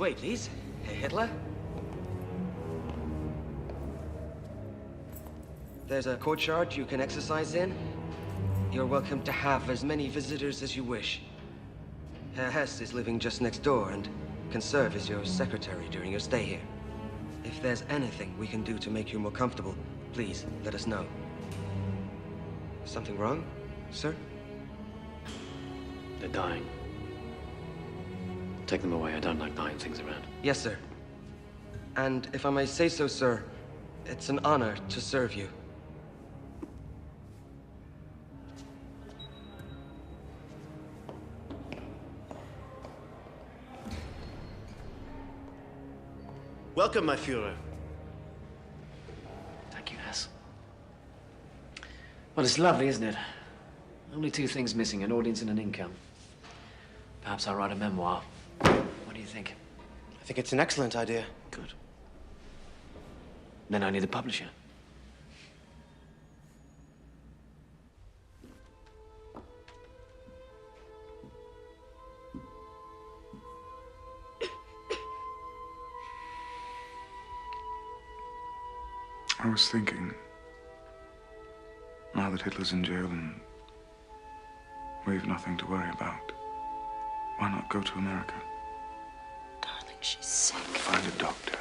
way, please. Herr Hitler. There's a courtyard you can exercise in. You're welcome to have as many visitors as you wish. Herr Hess is living just next door and can serve as your secretary during your stay here. If there's anything we can do to make you more comfortable, please let us know. Something wrong, sir? They're dying. Take them away. I don't like dying things around. Yes, sir. And if I may say so, sir, it's an honor to serve you. Welcome, my Führer. Thank you, Hess. Well, it's lovely, isn't it? Only two things missing, an audience and an income. Perhaps I'll write a memoir. What do you think? I think it's an excellent idea. Good. Then I need a publisher. I was thinking, now that Hitler's in jail and we've nothing to worry about, why not go to America? Darling, she's sick. Find a doctor.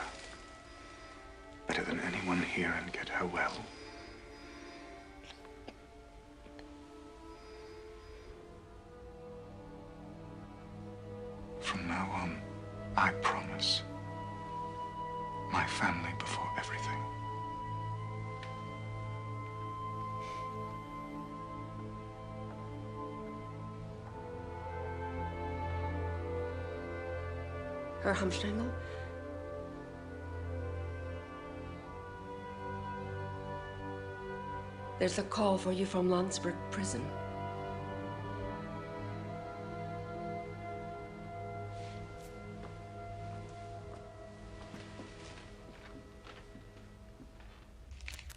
Better than anyone here, and get her well. From now on, I promise. My family before everything. Herr Hamstengel? There's a call for you from Landsberg prison.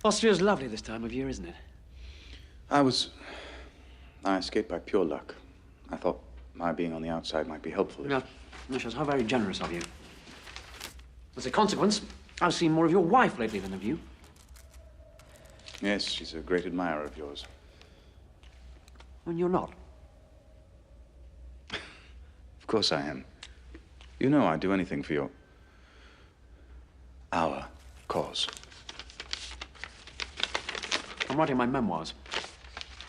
Austria's lovely this time of year, isn't it? I escaped by pure luck. I thought my being on the outside might be helpful. No, Mrs. How very generous of you. As a consequence, I've seen more of your wife lately than of you. Yes, she's a great admirer of yours. And you're not. Of course I am. You know I'd do anything for our cause. I'm writing my memoirs.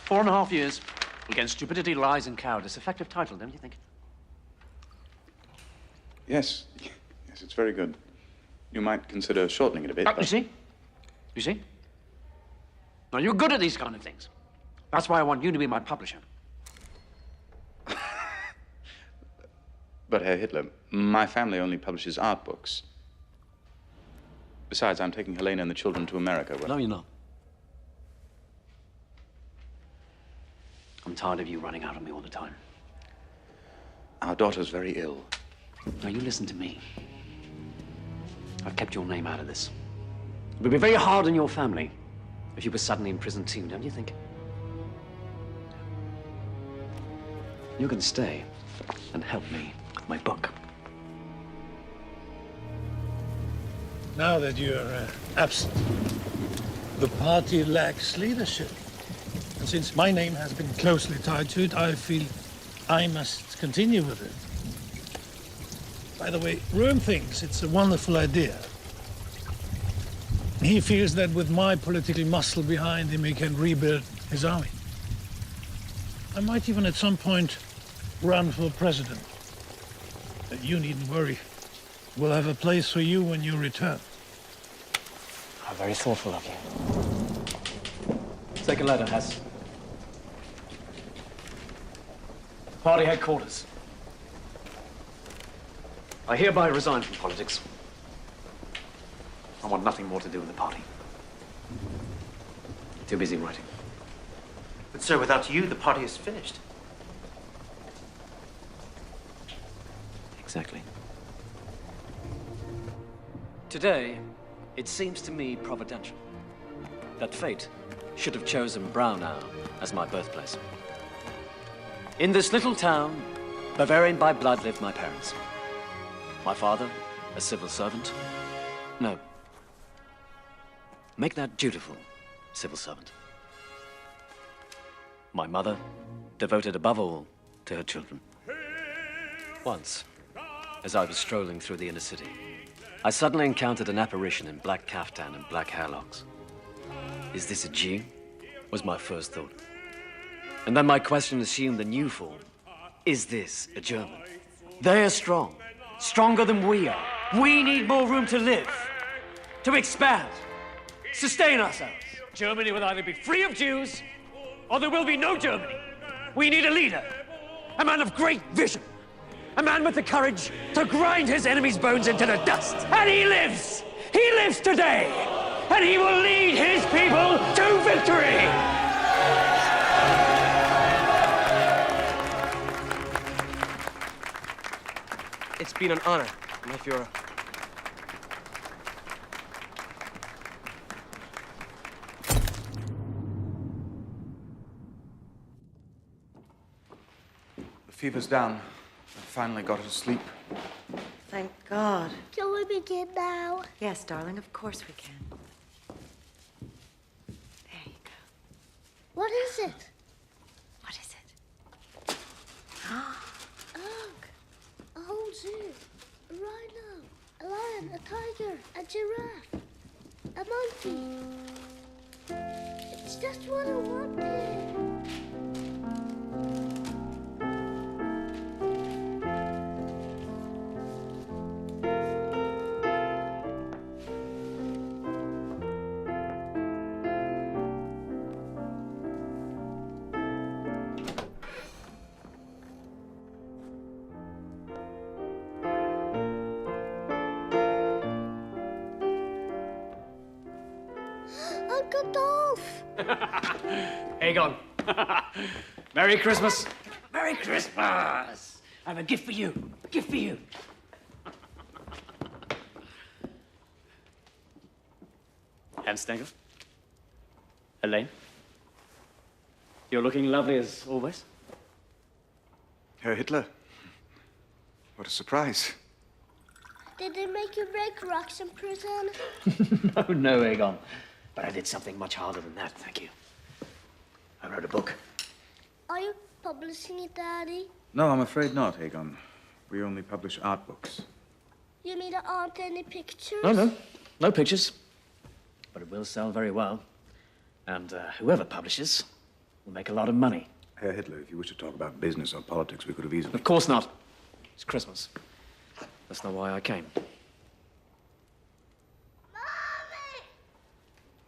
4.5 years against stupidity, lies, and cowardice. Effective title, don't you think? Yes. Yes, it's very good. You might consider shortening it a bit. You see? You see? Now, you're good at these kind of things. That's why I want you to be my publisher. But, Herr Hitler, my family only publishes art books. Besides, I'm taking Helena and the children to America. No, you're not. I'm tired of you running out on me all the time. Our daughter's very ill. Now, you listen to me. I've kept your name out of this. It would be very hard on your family if you were suddenly in prison too, don't you think? You can stay and help me with my book. Now that you're absent, the party lacks leadership. And since my name has been closely tied to it, I feel I must continue with it. By the way, Röhm thinks it's a wonderful idea. He feels that with my political muscle behind him, he can rebuild his army. I might even at some point run for president. But you needn't worry. We'll have a place for you when you return. How very thoughtful of you. Take a letter, Hess. Party headquarters. I hereby resign from politics. I want nothing more to do with the party. Too busy writing. But, sir, without you, the party is finished. Exactly. Today, it seems to me providential that fate should have chosen Braunau as my birthplace. In this little town, Bavarian by blood, lived my parents. My father, a civil servant. No. Make that dutiful civil servant. My mother, devoted above all to her children. Once, as I was strolling through the inner city, I suddenly encountered an apparition in black caftan and black hairlocks. Is this a Jew? Was my first thought. And then my question assumed the new form. Is this a German? They are strong, stronger than we are. We need more room to live, to expand, sustain ourselves. Germany will either be free of Jews, or there will be no Germany. We need a leader, a man of great vision, a man with the courage to grind his enemy's bones into the dust. And he lives! He lives today! And he will lead his people to victory! It's been an honor, my Führer. The fever's down. I finally got her to sleep. Thank God. Can we begin now? Yes, darling, of course we can. There you go. What is it? What is it? Look, a whole zoo, a rhino, a lion, a tiger, a giraffe, a monkey. It's just what I wanted. Uncle Dolph! Aegon. Merry Christmas. Merry Christmas. I have a gift for you. A gift for you. Anstengel. Elaine. You're looking lovely as always. Herr Hitler. What a surprise. Did they make you break rocks in prison? No, Aegon. But I did something much harder than that, thank you. I wrote a book. Are you publishing it, Daddy? No, I'm afraid not, Aegon. We only publish art books. You mean there aren't any pictures? No. No pictures. But it will sell very well. And whoever publishes will make a lot of money. Herr Hitler, if you wish to talk about business or politics, we could have easily... Of course not. It's Christmas. That's not why I came.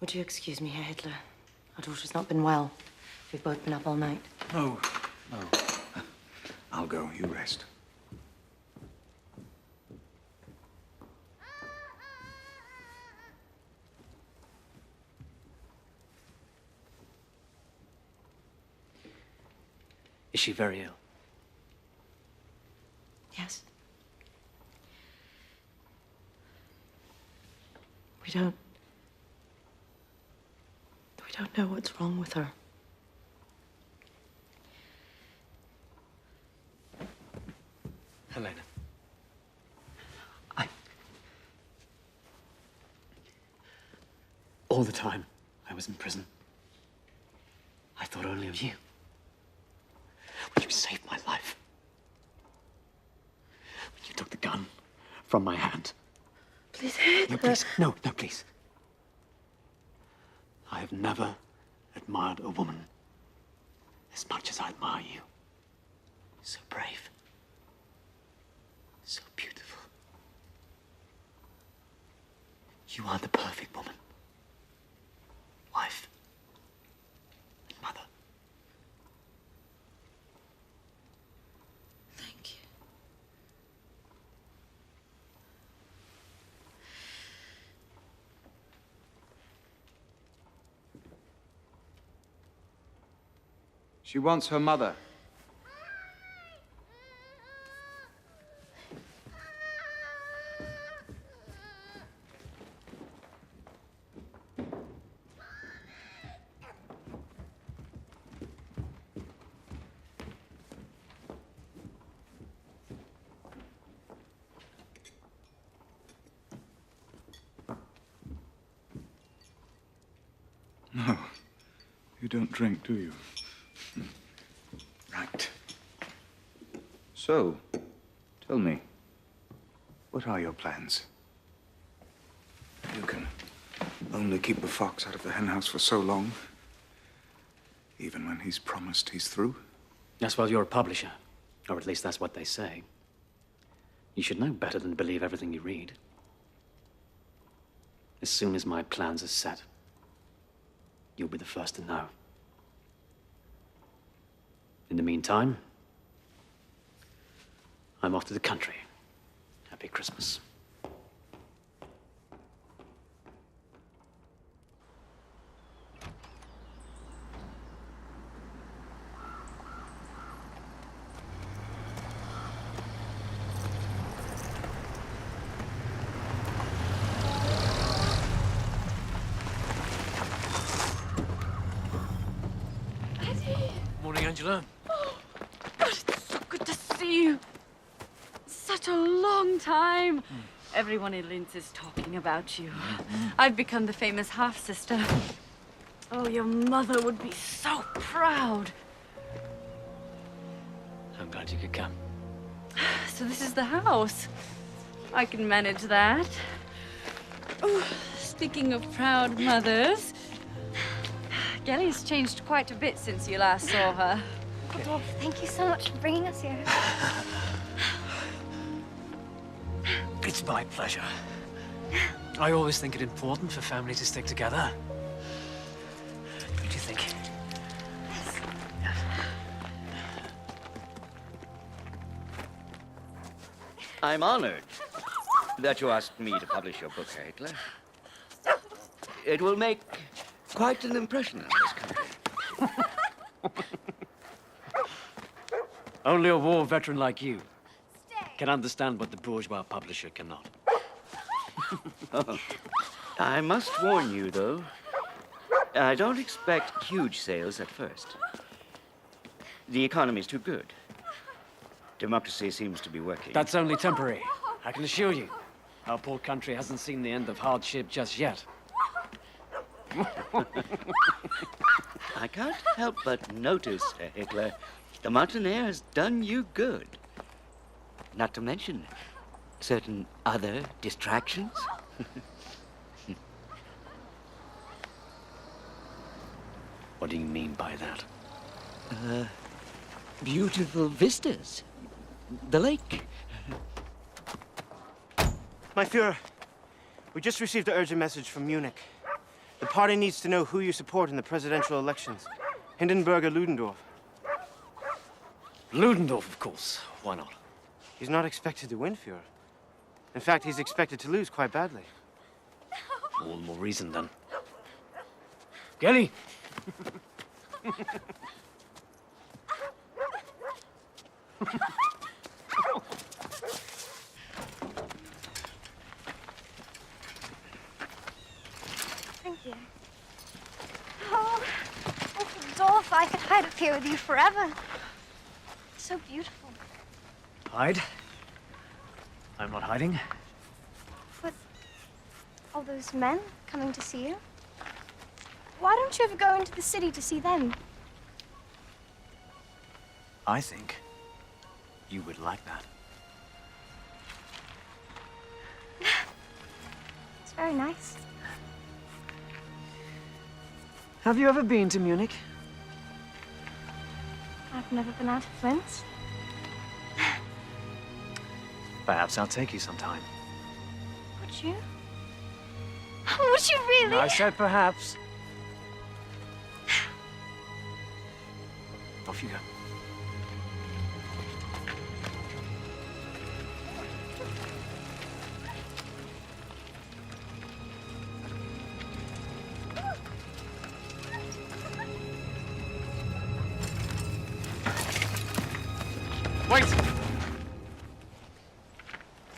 Would you excuse me, Herr Hitler? Our daughter's not been well. We've both been up all night. No. I'll go. You rest. Is she very ill? Yes. We don't know what's wrong with her. Helena. All the time I was in prison, I thought only of you. When you saved my life. When you took the gun from my hand. Please, Hitler. No, please. No, please. I have never admired a woman as much as I admire you. So brave. So beautiful. You are the perfect woman. Wife. And mother. Thank you. She wants her mother. You don't drink, do you? Right. So, tell me, what are your plans? You can only keep the fox out of the henhouse for so long, even when he's promised he's through. Yes, well, you're a publisher. Or at least that's what they say. You should know better than to believe everything you read. As soon as my plans are set, you'll be the first to know. In the meantime, I'm off to the country. Happy Christmas. Morning, Angela. Oh, God, it's so good to see you. Such a long time. Everyone in Linz is talking about you. I've become the famous half-sister. Oh, your mother would be so proud. I'm glad you could come. So this is the house. I can manage that. Oh, speaking of proud mothers, Gelly's changed quite a bit since you last saw her. Dwarf, thank you so much for bringing us here. It's my pleasure. I always think it important for family to stick together. What do you think? I'm honored that you asked me to publish your book, Herr Hitler. It will make quite an impression on this country. Only a war veteran like you can understand what the bourgeois publisher cannot. Oh, I must warn you, though. I don't expect huge sales at first. The economy's too good. Democracy seems to be working. That's only temporary. I can assure you. Our poor country hasn't seen the end of hardship just yet. I can't help but notice, Herr Hitler, the mountain air has done you good. Not to mention certain other distractions. What do you mean by that? Beautiful vistas. The lake. My Führer, we just received an urgent message from Munich. The party needs to know who you support in the presidential elections. Hindenburg or Ludendorff. Ludendorff, of course. Why not? He's not expected to win, Führer. In fact, he's expected to lose quite badly. All the more reason, then. Gelly! Thank you. Oh, Dwarf, I could hide up here with you forever. It's so beautiful. Hide? I'm not hiding. With all those men coming to see you? Why don't you ever go into the city to see them? I think you would like that. It's very nice. Have you ever been to Munich? I've never been out of Linz. Perhaps I'll take you sometime. Would you? Would you really? I said perhaps. Off you go. Wait!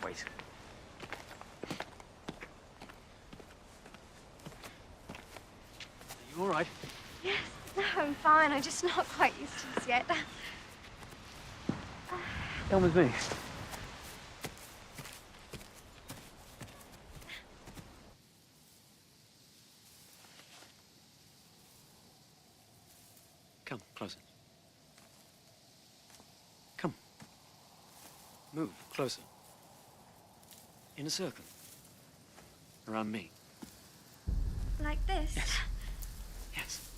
Wait. Are you all right? Yes. No, I'm fine. I'm just not quite used to this yet. Come with me. Come, closer. Come. Move, closer. In a circle. Around me. Like this? Yes. Yes.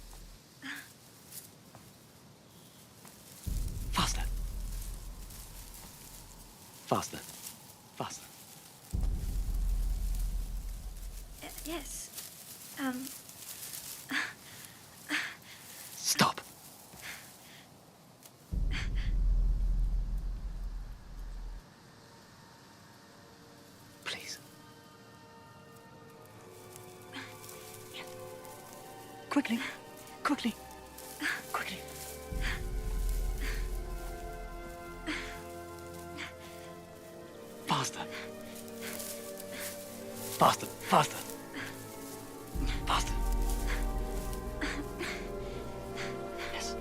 Faster. Faster. Faster. Yes. Stop. Please. Quickly. Quickly. Quickly. Faster. Faster. Faster. Faster. Yes.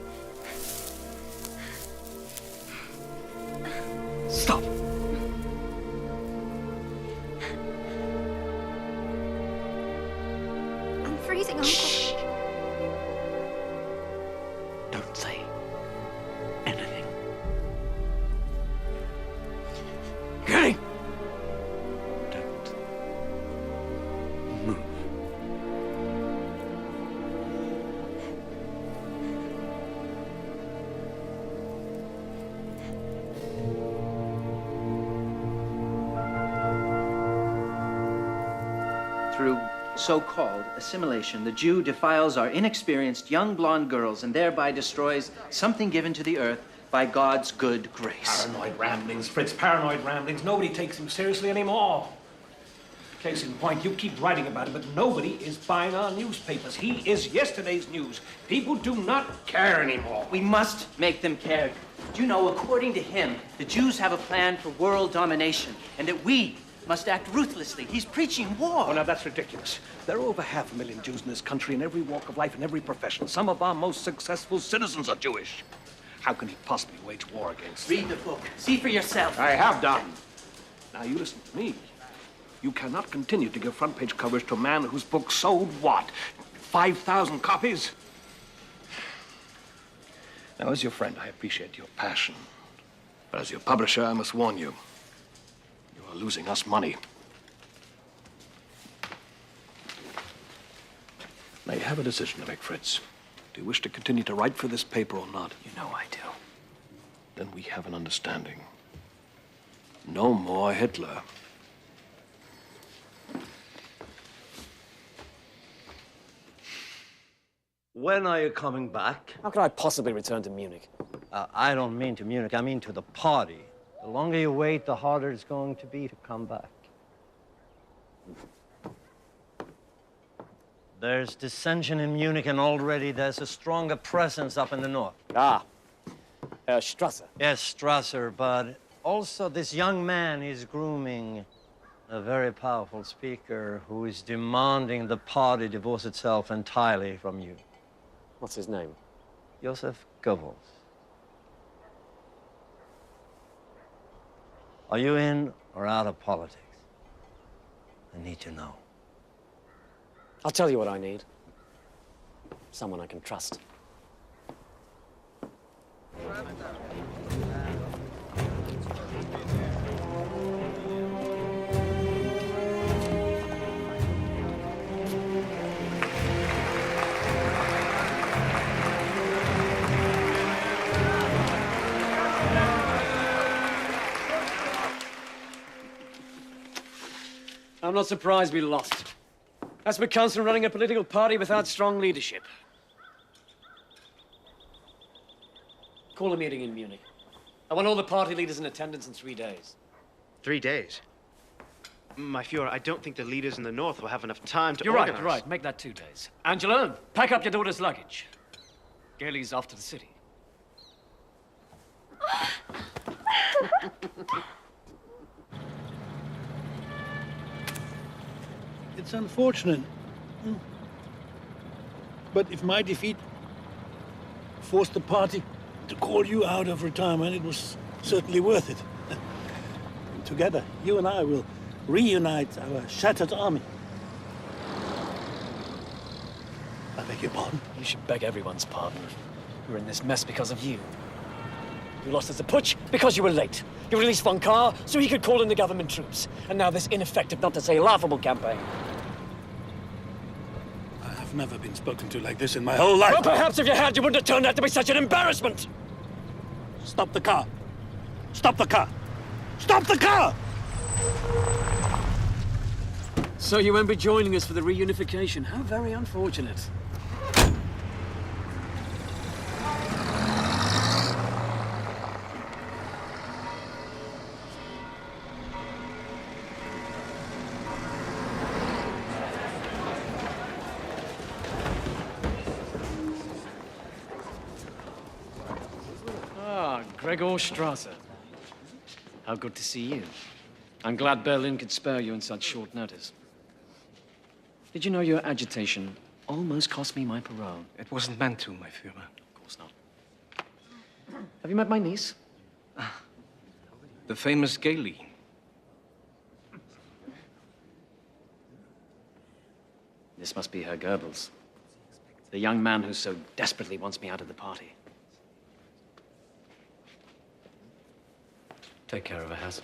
Stop. I'm freezing, Uncle. Shh. Don't say anything. Getting. Don't move. Through so-called assimilation, the Jew defiles our inexperienced young blonde girls and thereby destroys something given to the earth by God's good grace. Paranoid ramblings, Fritz, paranoid ramblings. Nobody takes him seriously anymore. Case in point, you keep writing about it, but nobody is buying our newspapers. He is yesterday's news. People do not care anymore. We must make them care. Do you know, according to him, the Jews have a plan for world domination, and that we must act ruthlessly. He's preaching war. Oh, now that's ridiculous. There are over 500,000 Jews in this country in every walk of life, in every profession. Some of our most successful citizens are Jewish. How can he possibly wage war against them? Read the book. See for yourself. I have done. Now, you listen to me. You cannot continue to give front-page coverage to a man whose book sold what? 5,000 copies? Now, as your friend, I appreciate your passion. But as your publisher, I must warn you. You are losing us money. Now, you have a decision to make, Fritz. Do you wish to continue to write for this paper or not? You know I do. Then we have an understanding. No more Hitler. When are you coming back? How could I possibly return to Munich? I don't mean to Munich, I mean to the party. The longer you wait, the harder it's going to be to come back. There's dissension in Munich, and already there's a stronger presence up in the north. Ah, Strasser. Yes, Strasser, but also this young man is grooming a very powerful speaker who is demanding the party divorce itself entirely from you. What's his name? Joseph Goebbels. Are you in or out of politics? I need to know. I'll tell you what I need. Someone I can trust. I'm not surprised we lost. That's what comes from running a political party without strong leadership. Call a meeting in Munich. I want all the party leaders in attendance in 3 days. 3 days? My Fuhrer, I don't think the leaders in the north will have enough time to You're organize. right. Make that 2 days. Angela, pack up your daughter's luggage. Gailey's off to the city. It's unfortunate. But if my defeat forced the party to call you out of retirement, it was certainly worth it. Together, you and I will reunite our shattered army. I beg your pardon? You should beg everyone's pardon. We're in this mess because of you. You lost us a putsch because you were late. You released Von Kahr so he could call in the government troops. And now this ineffective, not to say laughable campaign. I've never been spoken to like this in my whole life. Well, perhaps if you had, you wouldn't have turned out to be such an embarrassment. Stop the car. Stop the car. Stop the car! So you won't be joining us for the reunification. How very unfortunate. Gregor Strasser. How good to see you. I'm glad Berlin could spare you in such short notice. Did you know your agitation almost cost me my parole? It wasn't meant to, my Führer. Of course not. Have you met my niece? The famous Gailey. This must be Herr Goebbels. The young man who so desperately wants me out of the party. Take care of her, Hass.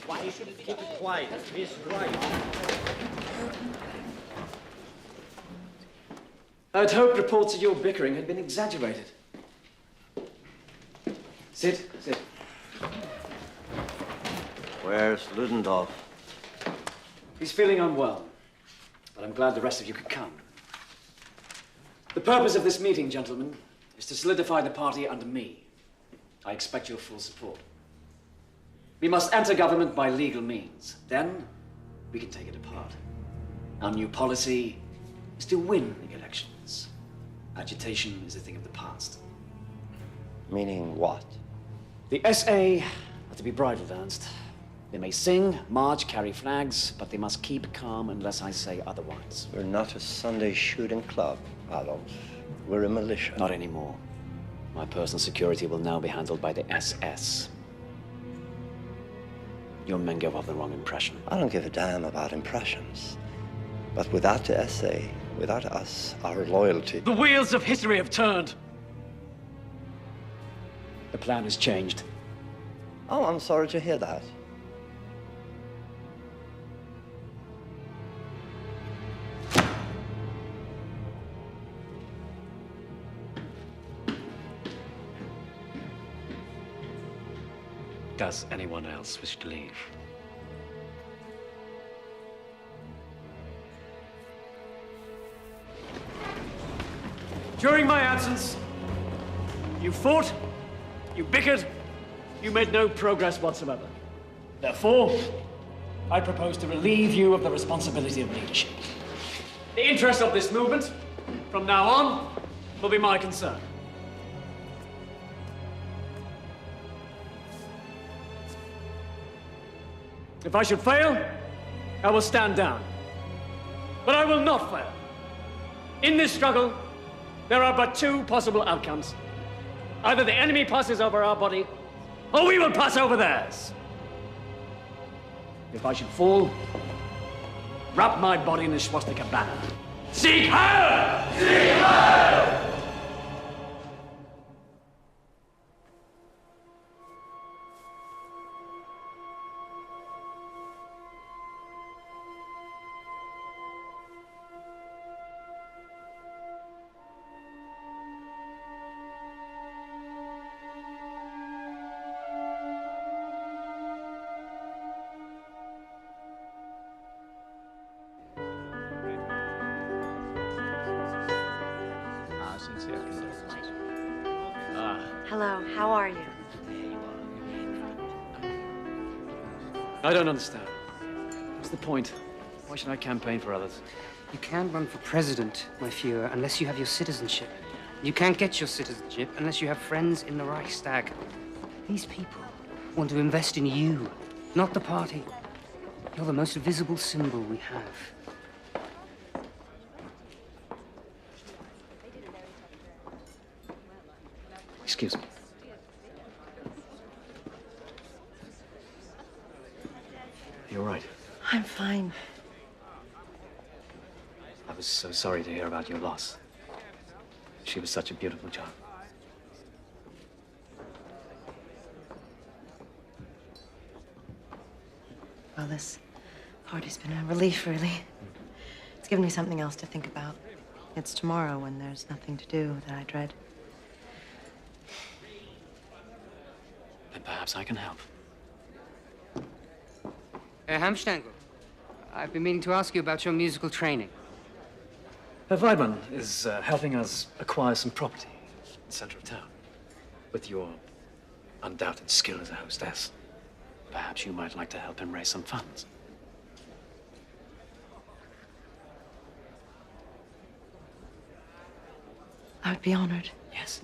Why should it keep it quiet? He's right. I'd hoped reports of your bickering had been exaggerated. Sit. Where's Ludendorff? He's feeling unwell, but I'm glad the rest of you could come. The purpose of this meeting, gentlemen, is to solidify the party under me. I expect your full support. We must enter government by legal means. Then, we can take it apart. Our new policy is to win elections. Agitation is a thing of the past. Meaning what? The SA are to be bridled, Ernst. They may sing, march, carry flags, but they must keep calm unless I say otherwise. We're not a Sunday shooting club, Adolf. We're a militia. Not anymore. My personal security will now be handled by the SS. Your men give off the wrong impression. I don't give a damn about impressions. But without the SA, without us, our loyalty... The wheels of history have turned. The plan has changed. Oh, I'm sorry to hear that. Does anyone else wish to leave? During my absence, you fought, you bickered, you made no progress whatsoever. Therefore, I propose to relieve you of the responsibility of leadership. The interest of this movement, from now on, will be my concern. If I should fail, I will stand down. But I will not fail. In this struggle, there are but two possible outcomes. Either the enemy passes over our body, or we will pass over theirs. If I should fall, wrap my body in the swastika banner. Sieg Heil! Sieg Heil! Hello, how are you? I don't understand. What's the point? Why should I campaign for others? You can't run for president, my Führer, unless you have your citizenship. You can't get your citizenship unless you have friends in the Reichstag. These people want to invest in you, not the party. You're the most visible symbol we have. Excuse me. You're right. I'm fine. I was so sorry to hear about your loss. She was such a beautiful child. Well, this party's been a relief, really. It's given me something else to think about. It's tomorrow when there's nothing to do that I dread. Then perhaps I can help. Hamstangl, I've been meaning to ask you about your musical training. Weidmann is helping us acquire some property in the center of town. With your undoubted skill as a hostess, perhaps you might like to help him raise some funds. I would be honored. Yes.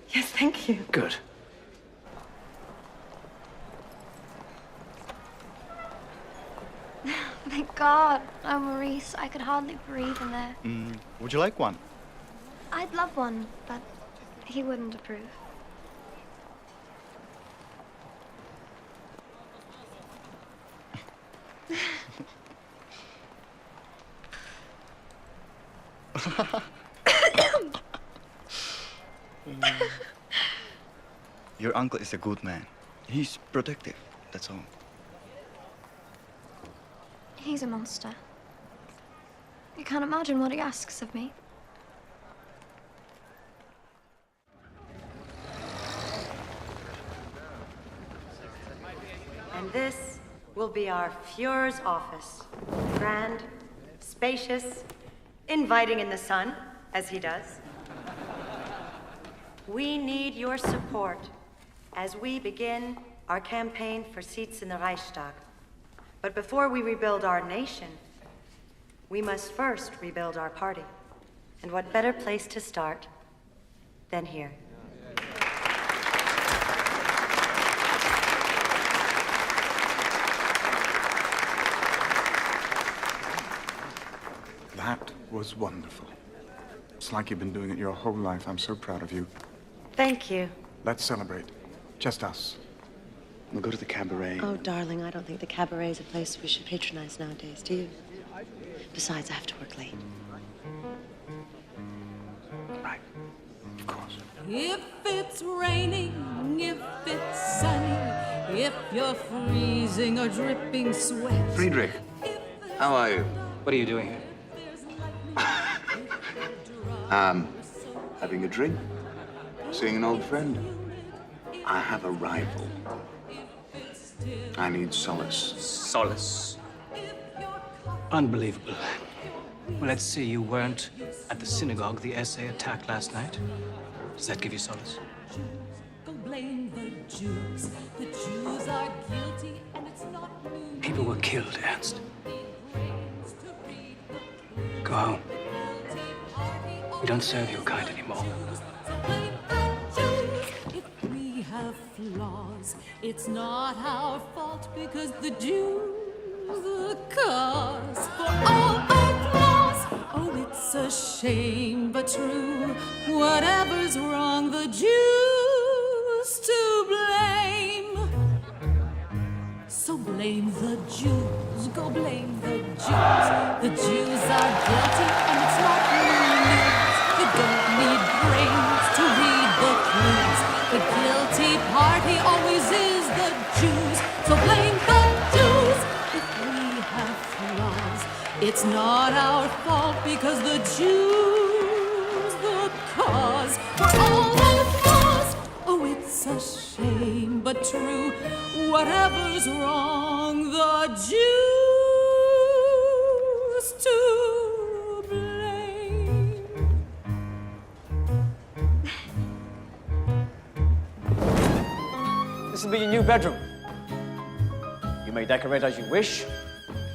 Yes, thank you. Good. Thank God. Oh, Maurice, I could hardly breathe in there. Would you like one? I'd love one, but he wouldn't approve. Your uncle is a good man. He's protective, that's all. He's a monster. You can't imagine what he asks of me. And this will be our Fuhrer's office. Grand, spacious, inviting in the sun, as he does. We need your support as we begin our campaign for seats in the Reichstag. But before we rebuild our nation, we must first rebuild our party. And what better place to start than here? That was wonderful. It's like you've been doing it your whole life. I'm so proud of you. Thank you. Let's celebrate. Just us. We'll go to the cabaret. Oh, darling, I don't think the cabaret is a place we should patronize nowadays, do you? Besides, I have to work late. Right. Of course. If it's raining, if it's sunny, if you're freezing or dripping sweat. Friedrich, how are you? What are you doing here? Having a drink, seeing an old friend. I have a rival. I need solace. Solace. Unbelievable. Well, let's see, you weren't at the synagogue the essay attack last night. Does that give you solace? Go blame the Jews. The Jews are guilty, and it's not new. People were killed, Ernst. Go home. We don't serve your kind anymore. If we have flaws, it's not our fault because the Jews are the cause for all our flaws. Oh, it's a shame, but true. Whatever's wrong, the Jews to blame. So blame the Jews, go blame the Jews. The Jews are guilty, and it's not new news. You don't need brains to read the clues. The guilty party always is the Jews. So blame the Jews if we have flaws. It's not our fault because the Jews the cause for all our flaws. Oh, it's a shame, but true. Whatever's wrong, the Jews to blame. This will be your new bedroom. You may decorate as you wish.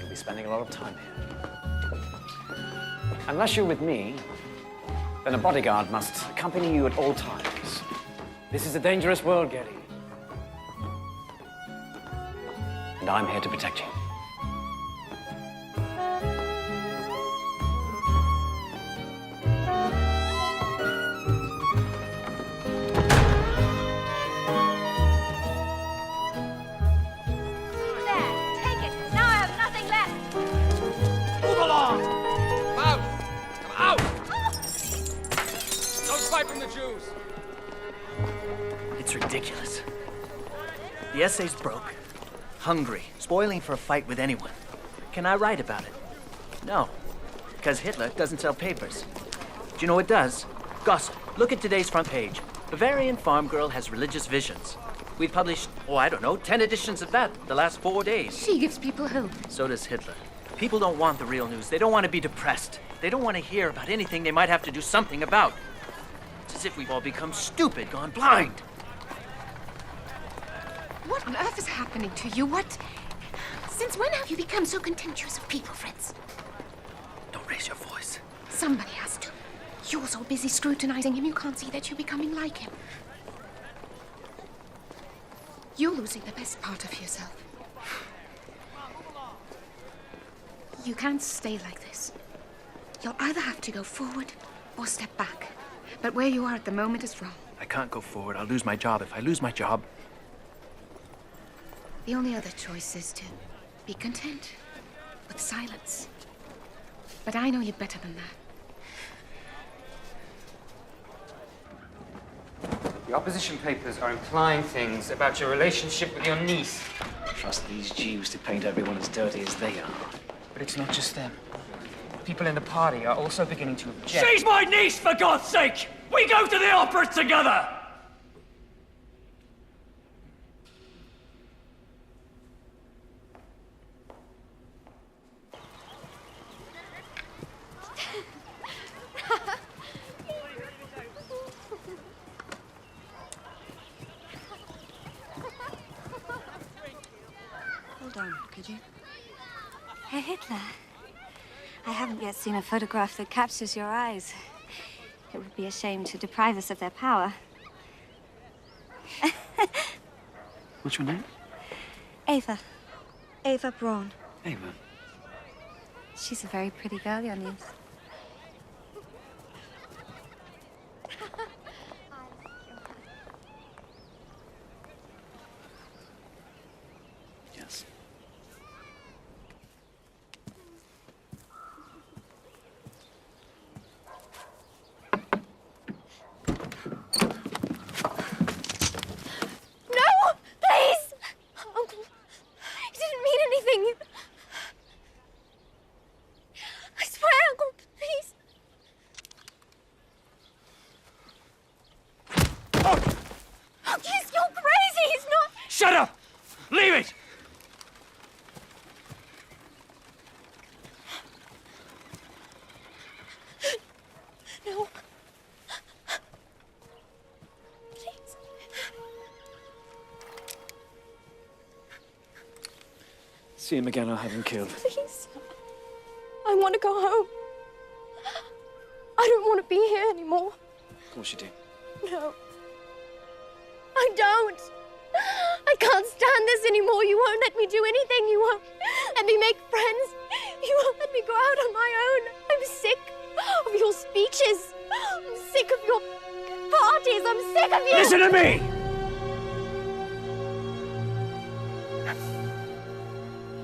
You'll be spending a lot of time here. Unless you're with me, then a bodyguard must accompany you at all times. This is a dangerous world, Getty. And I'm here to protect you. There, take it. Now I have nothing left. Move along! Come out! Come out! Don't fight news? It's ridiculous. The essay's broke, hungry, spoiling for a fight with anyone. Can I write about it? No, because Hitler doesn't sell papers. Do you know what does? Gossip. Look at today's front page. Bavarian farm girl has religious visions. We've published, I don't know, 10 editions of that the last 4 days. She gives people hope. So does Hitler. People don't want the real news. They don't want to be depressed. They don't want to hear about anything they might have to do something about. It's as if we've all become stupid, gone blind. What on earth is happening to you? Since when have you become so contemptuous of people, Fritz? Don't raise your voice. Somebody has to. You're so busy scrutinizing him, you can't see that you're becoming like him. You're losing the best part of yourself. You can't stay like this. You'll either have to go forward or step back. But where you are at the moment is wrong. I can't go forward. I'll lose my job. If I lose my job... The only other choice is to be content with silence. But I know you better than that. The opposition papers are implying things about your relationship with your niece. Trust these Jews to paint everyone as dirty as they are. But it's not just them. People in the party are also beginning to object. She's my niece, for God's sake! We go to the opera together! Hold on, could you? Herr Hitler, I haven't yet seen a photograph that captures your eyes. It would be a shame to deprive us of their power. What's your name? Ava. Ava Braun. Ava. She's a very pretty girl, your niece. Yes. No! Please! Uncle, he didn't mean anything. I swear, Uncle, please. You're crazy! He's not... Shut up! Leave it! No. Please. See him again, I'll have him killed. Please. I want to go home. I don't want to be here anymore. Of course you do. No. I don't. I can't stand this anymore. You won't let me do anything. You won't let me make friends. You won't let me go out on my own. I'm sick of your speeches. I'm sick of your parties. I'm sick of you. Listen to me!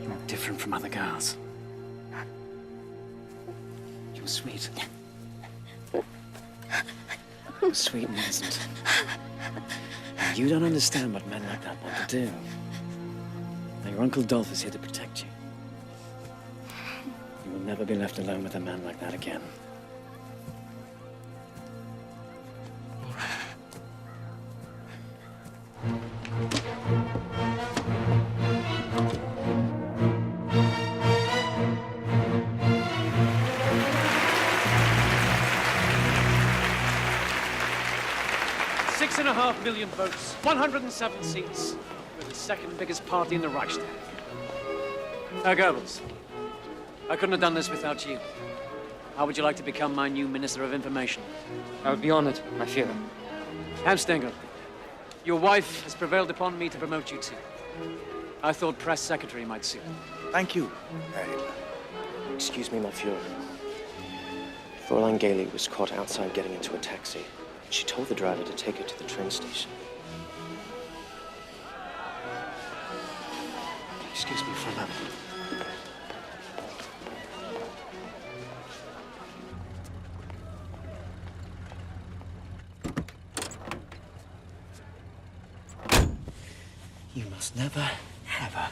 You're different from other girls. You're sweet. You're sweet and innocent. And you don't understand what men like that want to do. Now, your Uncle Dolph is here to protect you. You will never be left alone with a man like that again. $6.5 million votes, 107 seats. We're the second biggest party in the Reichstag. Herr Goebbels, I couldn't have done this without you. How would you like to become my new Minister of Information? I would be honored, my Führer. Herr Stengel, your wife has prevailed upon me to promote you too. I thought press secretary might suit. Thank you, Herr Hitler. Excuse me, my Führer. Fräulein Gailey was caught outside getting into a taxi. She told the driver to take her to the train station. Excuse me for a moment. must never, ever,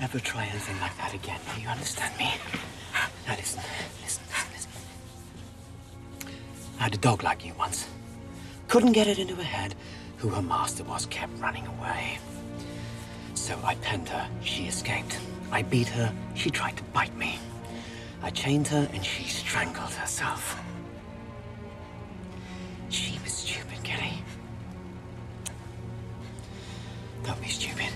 ever try anything like that again. Do you understand me? Now listen. I had a dog like you once. Couldn't get it into her head who her master was, kept running away. So I penned her, she escaped. I beat her, she tried to bite me. I chained her and she strangled herself. She was stupid, Kelly. Don't be stupid.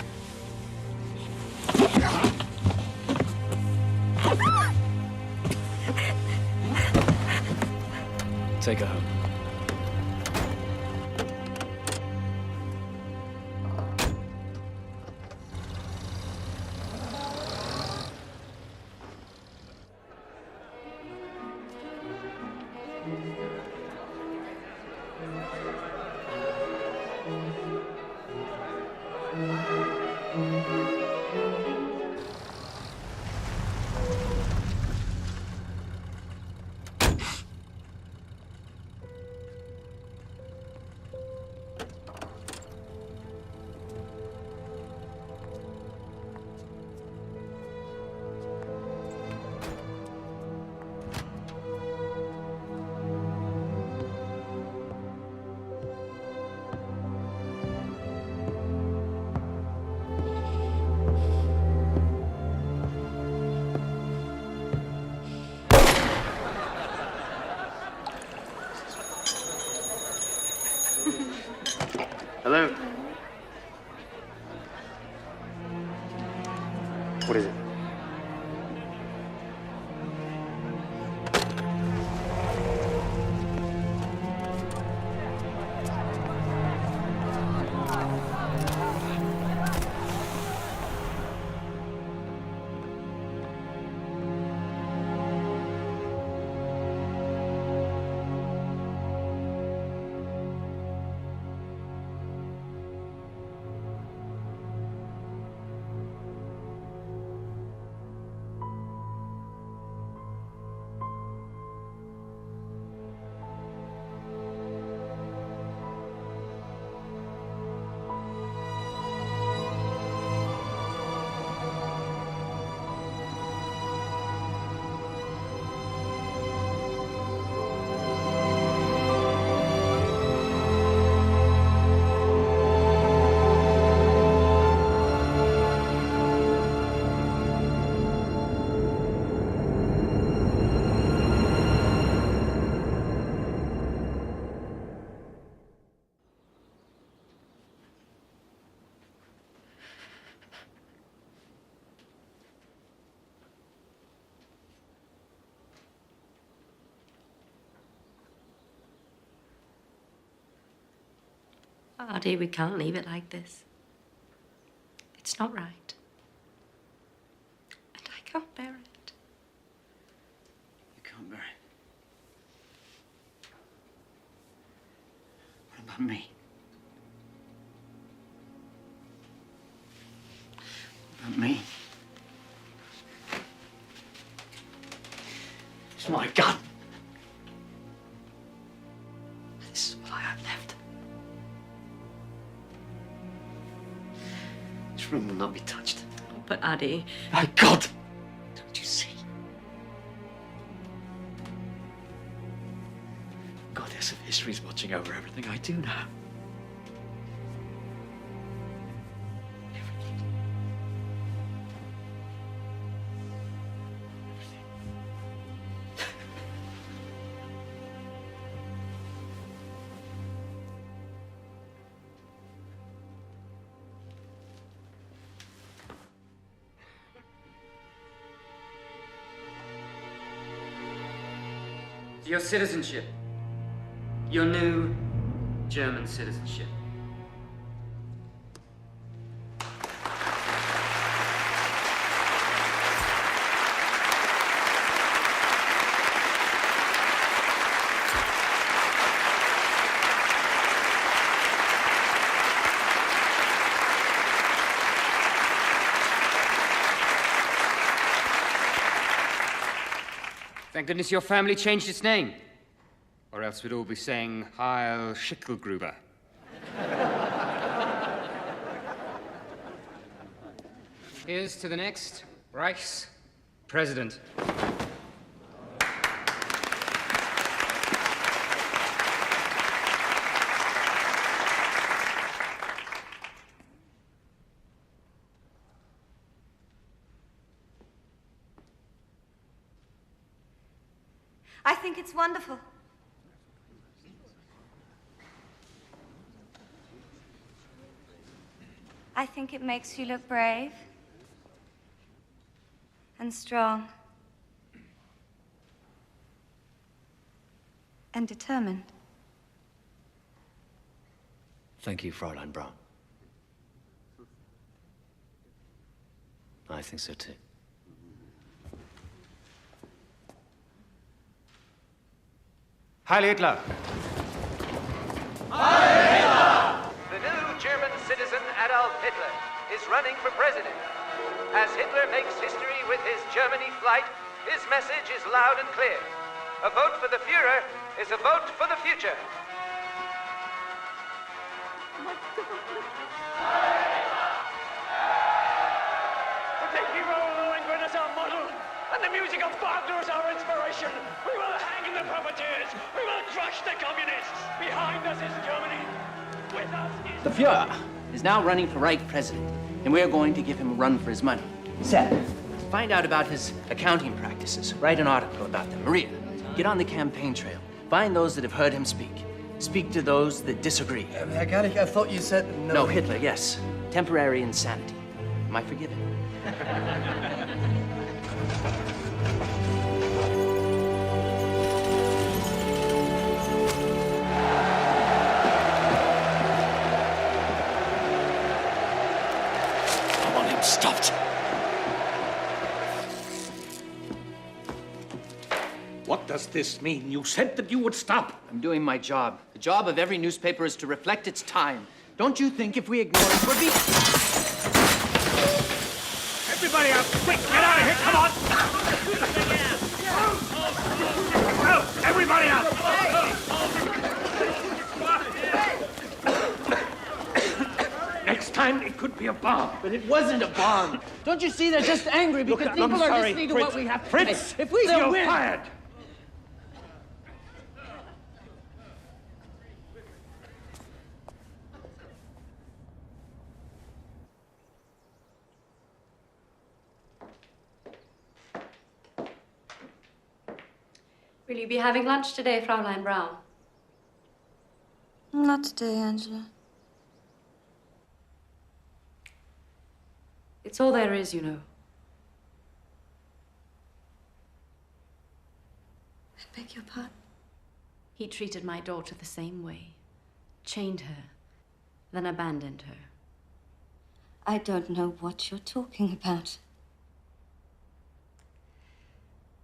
Take her home. Hello? What is it? Artie, we can't leave it like this. It's not right. And I can't bear it. You can't bear it. What about me? What about me? It's my gun. This is what I have left. This room will not be touched. But Addie... My God! Don't you see? Goddess of history's watching over everything I do now. Your citizenship. Your new German citizenship. Thank goodness your family changed its name. Or else we'd all be saying Heil Schickelgruber. Here's to the next Reich's president. I think it's wonderful. I think it makes you look brave and strong and determined. Thank you, Fräulein Braun. I think so too. Heil Hitler! The new German citizen Adolf Hitler is running for president. As Hitler makes history with his Germany flight, his message is loud and clear. A vote for the Führer is a vote for the future. The Pinky Roll of Lohengrin is our model, and the music of Wagner is our inspiration. We will hang the profiteers. We will crush the communists. Behind us is Germany. With us is... The Führer is now running for Reich president, and we are going to give him a run for his money. Seth, find out about his accounting practices. Write an article about them. Maria, get on the campaign trail. Find those that have heard him speak. Speak to those that disagree. Herr Garlich, I thought you said no. No, Hitler, yes. Temporary insanity. Am I forgiven? I want him stopped. What does this mean? You said that you would stop. I'm doing my job. The job of every newspaper is to reflect its time. Don't you think if we ignore it, we'll be... Everybody up! Quick, get out of here! Come on! Go! Everybody up! Next time, it could be a bomb. But it wasn't a bomb. Don't you see they're just angry because Look, people I'm are sorry, listening to Fritz. what we have to Fritz, say. If we you're don't win... fired. Will you be having lunch today, Fräulein Braun? Not today, Angela. It's all there is, you know. I beg your pardon? He treated my daughter the same way. Chained her, then abandoned her. I don't know what you're talking about.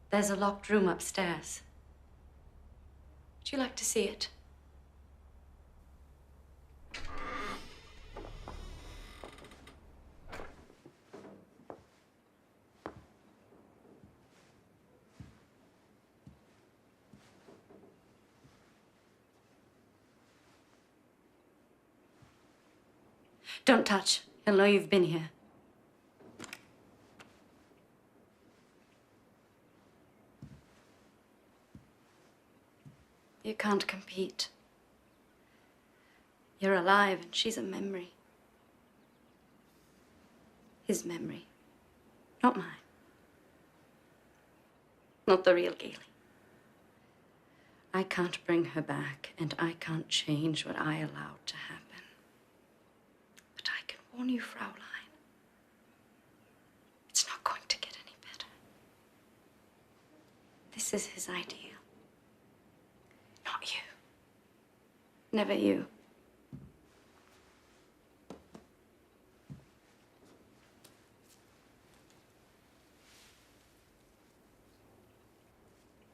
There's a locked room upstairs. Would you like to see it? Don't touch. He'll know you've been here. You can't compete. You're alive and she's a memory. His memory, not mine. Not the real Gailey. I can't bring her back, and I can't change what I allowed to happen. But I can warn you, Fraulein, it's not going to get any better. This is his ideal. Not you. Never you.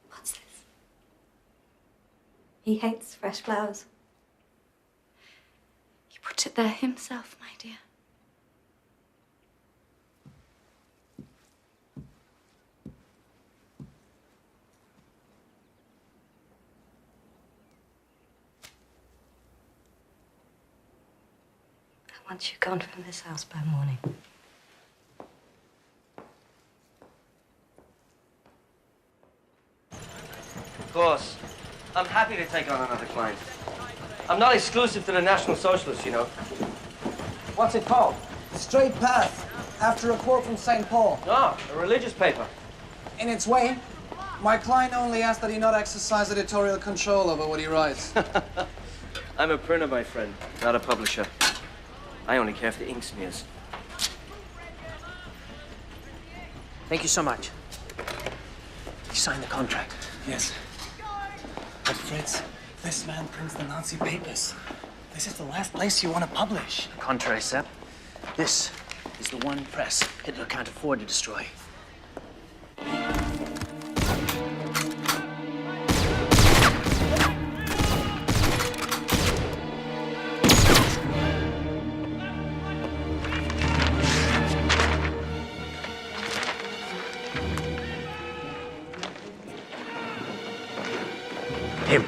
What's this? He hates fresh flowers. He put it there himself, my dear. I want you gone from this house by morning. Of course. I'm happy to take on another client. I'm not exclusive to the National Socialists, you know. What's it called? Straight Path, after a quote from St. Paul. Ah, a religious paper. In its way, my client only asks that he not exercise editorial control over what he writes. I'm a printer, my friend, not a publisher. I only care if the ink smears. Thank you so much. You signed the contract. Yes. But Fritz, this man prints the Nazi papers. This is the last place you want to publish. Contrary, Sepp. This is the one press Hitler can't afford to destroy. Him.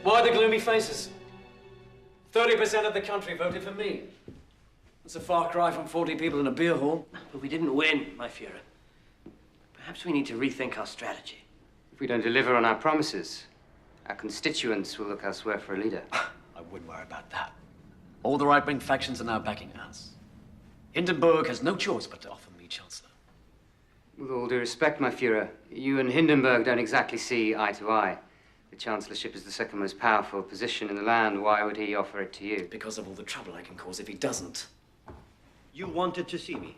Why the gloomy faces? 30% of the country voted for me. That's a far cry from 40 people in a beer hall. But we didn't win, my Führer. Perhaps we need to rethink our strategy. If we don't deliver on our promises, our constituents will look elsewhere for a leader. I wouldn't worry about that. All the right-wing factions are now backing us. Hindenburg has no choice but to offer me Chancellor. With all due respect, my Führer, you and Hindenburg don't exactly see eye to eye. The Chancellorship is the second most powerful position in the land. Why would he offer it to you? Because of all the trouble I can cause if he doesn't. You wanted to see me,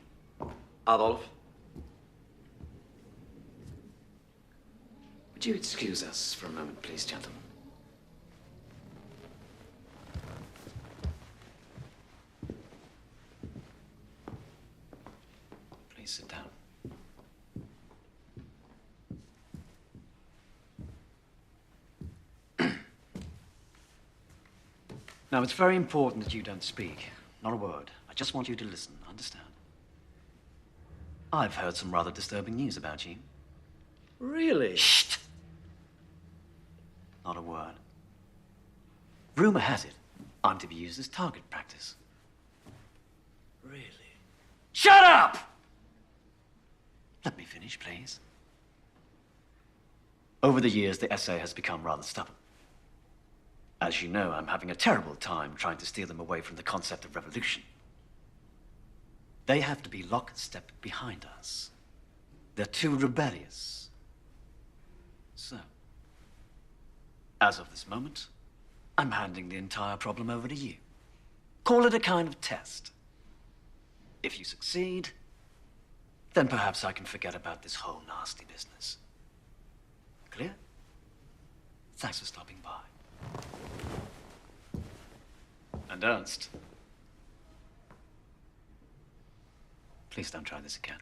Adolf. Would you excuse us for a moment, please, gentlemen? Please sit down. Now, it's very important that you don't speak. Not a word. I just want you to listen, understand? I've heard some rather disturbing news about you. Really? Shh! Not a word. Rumor has it I'm to be used as target practice. Really? Shut up! Let me finish, please. Over the years, the SA has become rather stubborn. As you know, I'm having a terrible time trying to steer them away from the concept of revolution. They have to be lockstep behind us. They're too rebellious. So, as of this moment, I'm handing the entire problem over to you. Call it a kind of test. If you succeed, then perhaps I can forget about this whole nasty business. Clear? Thanks for stopping by. And Ernst, please don't try this again.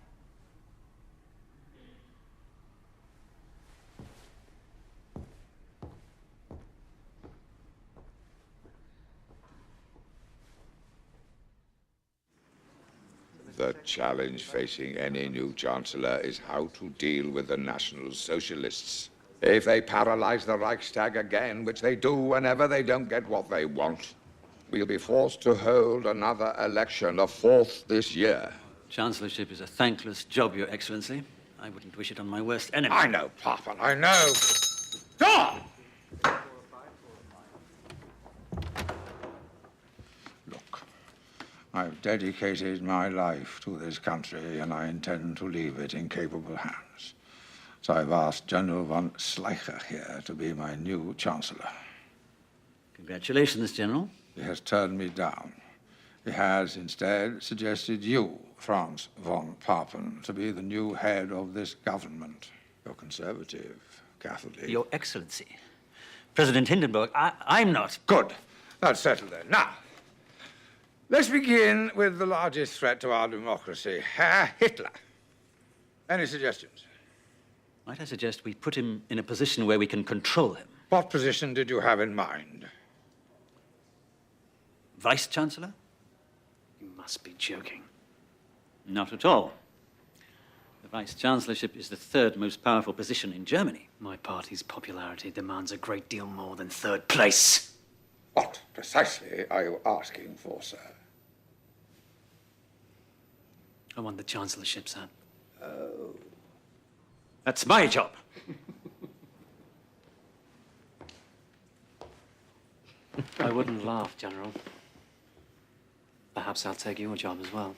The challenge facing any new chancellor is how to deal with the National Socialists. If they paralyze the Reichstag again, which they do whenever they don't get what they want, we'll be forced to hold another election, the 4th this year. Chancellorship is a thankless job, Your Excellency. I wouldn't wish it on my worst enemy. I know, Papa, I know. Stop! Look, I've dedicated my life to this country, and I intend to leave it in capable hands. So I've asked General von Schleicher here to be my new chancellor. Congratulations, General. He has turned me down. He has instead suggested you, Franz von Papen, to be the new head of this government. You're conservative, Catholic. Your Excellency, President Hindenburg, I'm not. Good. That's settled then. Now, let's begin with the largest threat to our democracy, Herr Hitler. Any suggestions? Might I suggest we put him in a position where we can control him? What position did you have in mind? Vice-Chancellor? You must be joking. Not at all. The Vice-Chancellorship is the third most powerful position in Germany. My party's popularity demands a great deal more than third place. What precisely are you asking for, sir? I want the chancellorship, sir. Oh. That's my job. I wouldn't laugh, General. Perhaps I'll take your job as well.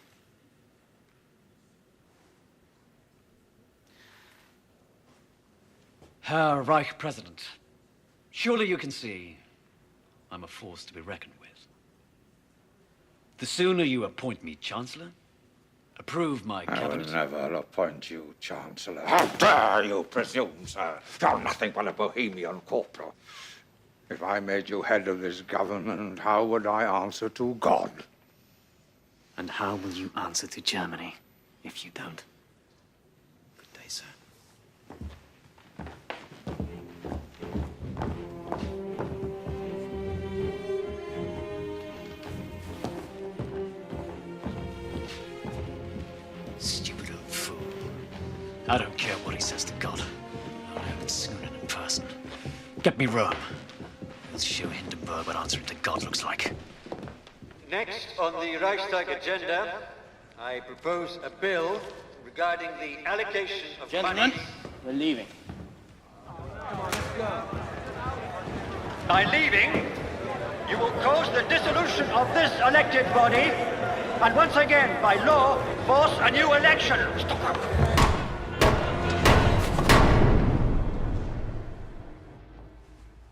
Herr Reich President, surely you can see I'm a force to be reckoned with. The sooner you appoint me Chancellor, approve my cabinet... I will never appoint you Chancellor. How dare you presume, sir? You're nothing but a Bohemian corporal. If I made you head of this government, how would I answer to God? And how will you answer to Germany if you don't? Good day, sir. Stupid old fool. I don't care what he says to God. I'll have it sooner in person. Get me Rome. We'll show Hindenburg what answering to God looks like. Next on the Reichstag agenda, I propose a bill regarding the allocation of Gentlemen, money. we're leaving. By leaving, you will cause the dissolution of this elected body, and once again, by law, force a new election. Stop.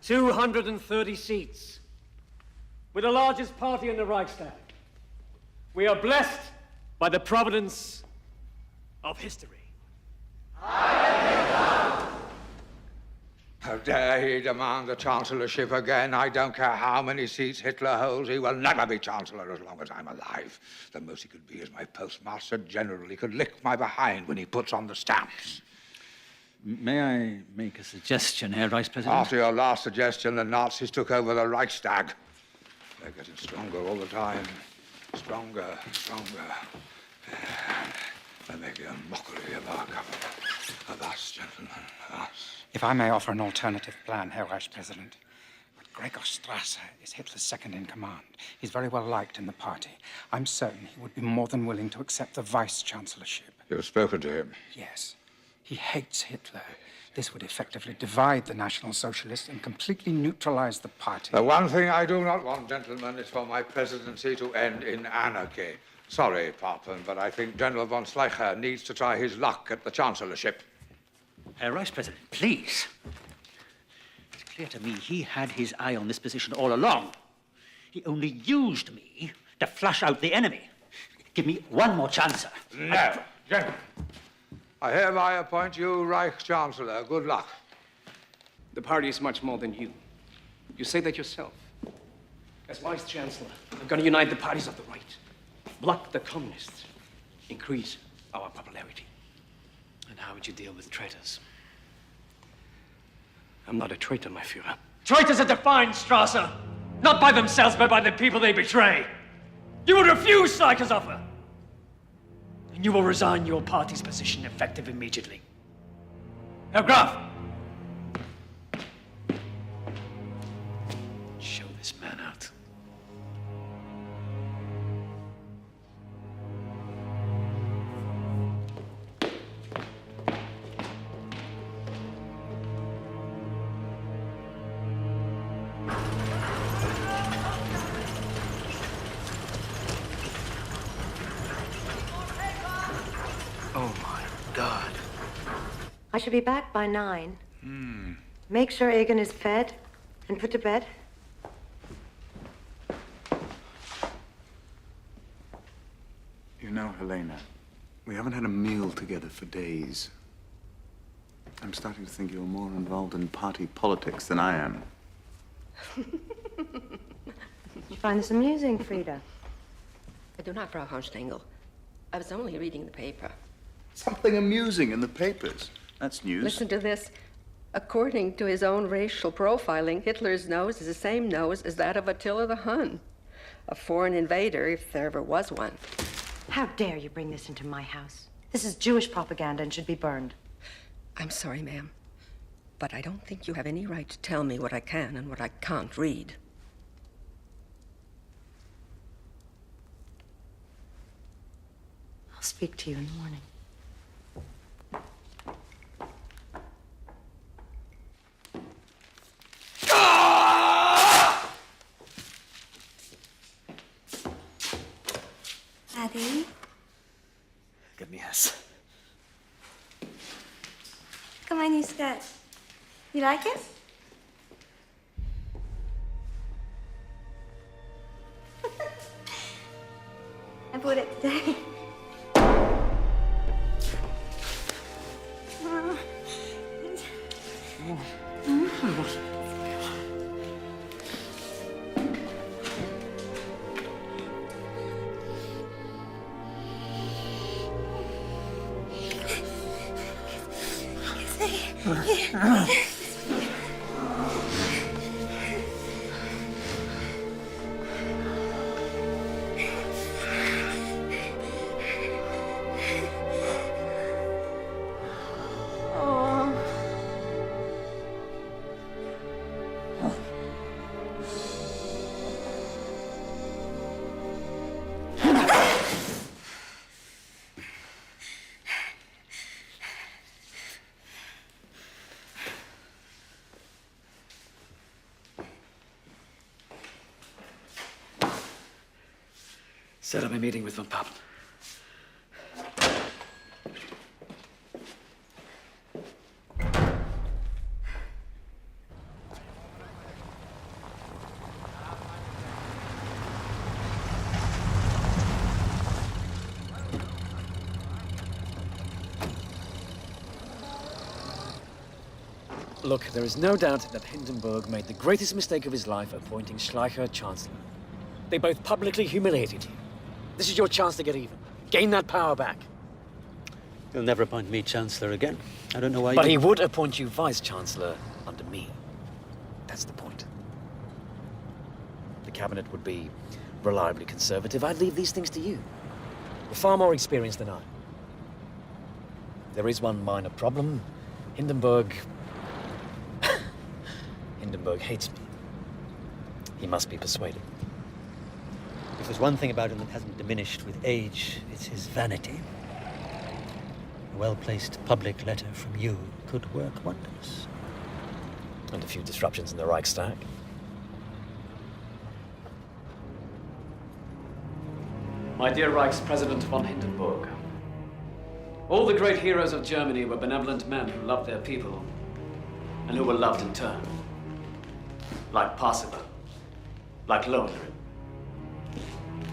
230 seats. We're the largest party in the Reichstag. We are blessed by the providence of history. How dare he demand the chancellorship again? I don't care how many seats Hitler holds. He will never be chancellor as long as I'm alive. The most he could be is my postmaster general. He could lick my behind when he puts on the stamps. May I make a suggestion, Herr Vice President? After your last suggestion, the Nazis took over the Reichstag. They're getting stronger all the time. Stronger, stronger. They're making a mockery of our government. Of us, gentlemen, of us. If I may offer an alternative plan, Herr Vice President. But Gregor Strasser is Hitler's second in command. He's very well liked in the party. I'm certain he would be more than willing to accept the vice-chancellorship. You've spoken to him? Yes. He hates Hitler. This would effectively divide the National Socialists and completely neutralize the party. The one thing I do not want, gentlemen, is for my presidency to end in anarchy. Sorry, Papen, but I think General von Schleicher needs to try his luck at the chancellorship. Herr Vice President, please. It's clear to me he had his eye on this position all along. He only used me to flush out the enemy. Give me one more chance, sir. No, gentlemen. I hereby appoint you Reich Chancellor. Good luck. The party is much more than you. You say that yourself. As Vice Chancellor, I'm going to unite the parties of the right, block the communists, increase our popularity. And how would you deal with traitors? I'm not a traitor, my Führer. Traitors are defined, Strasser, not by themselves, but by the people they betray. You will refuse Schleicher's offer. And you will resign your party's position effective immediately. Herr Graf! Show this man out. Oh, my God. I should be back by 9. Make sure Egan is fed and put to bed. You know, Helena, we haven't had a meal together for days. I'm starting to think you're more involved in party politics than I am. You find this amusing, Frida? I do not, Frau Hornstengel. I was only reading the paper. Something amusing in the papers. That's news. Listen to this. According to his own racial profiling, Hitler's nose is the same nose as that of Attila the Hun, a foreign invader, if there ever was one. How dare you bring this into my house? This is Jewish propaganda and should be burned. I'm sorry, ma'am, but I don't think you have any right to tell me what I can and what I can't read. I'll speak to you in the morning. Daddy? Give me S. Look at my new skirt. You like it? I bought it today. Set up a meeting with Von Papen. Look, there is no doubt that Hindenburg made the greatest mistake of his life appointing Schleicher Chancellor. They both publicly humiliated you. This is your chance to get even. Gain that power back. He'll never appoint me Chancellor again. I don't know why But he would appoint you Vice-Chancellor under me. That's the point. The cabinet would be reliably conservative. I'd leave these things to you. You're far more experienced than I. There is one minor problem. Hindenburg hates me. He must be persuaded. If there's one thing about him that hasn't diminished with age, it's his vanity. A well-placed public letter from you could work wonders. And a few disruptions in the Reichstag. My dear Reichs-President von Hindenburg, all the great heroes of Germany were benevolent men who loved their people and who were loved in turn. Like Parsifal, like Lohengrin,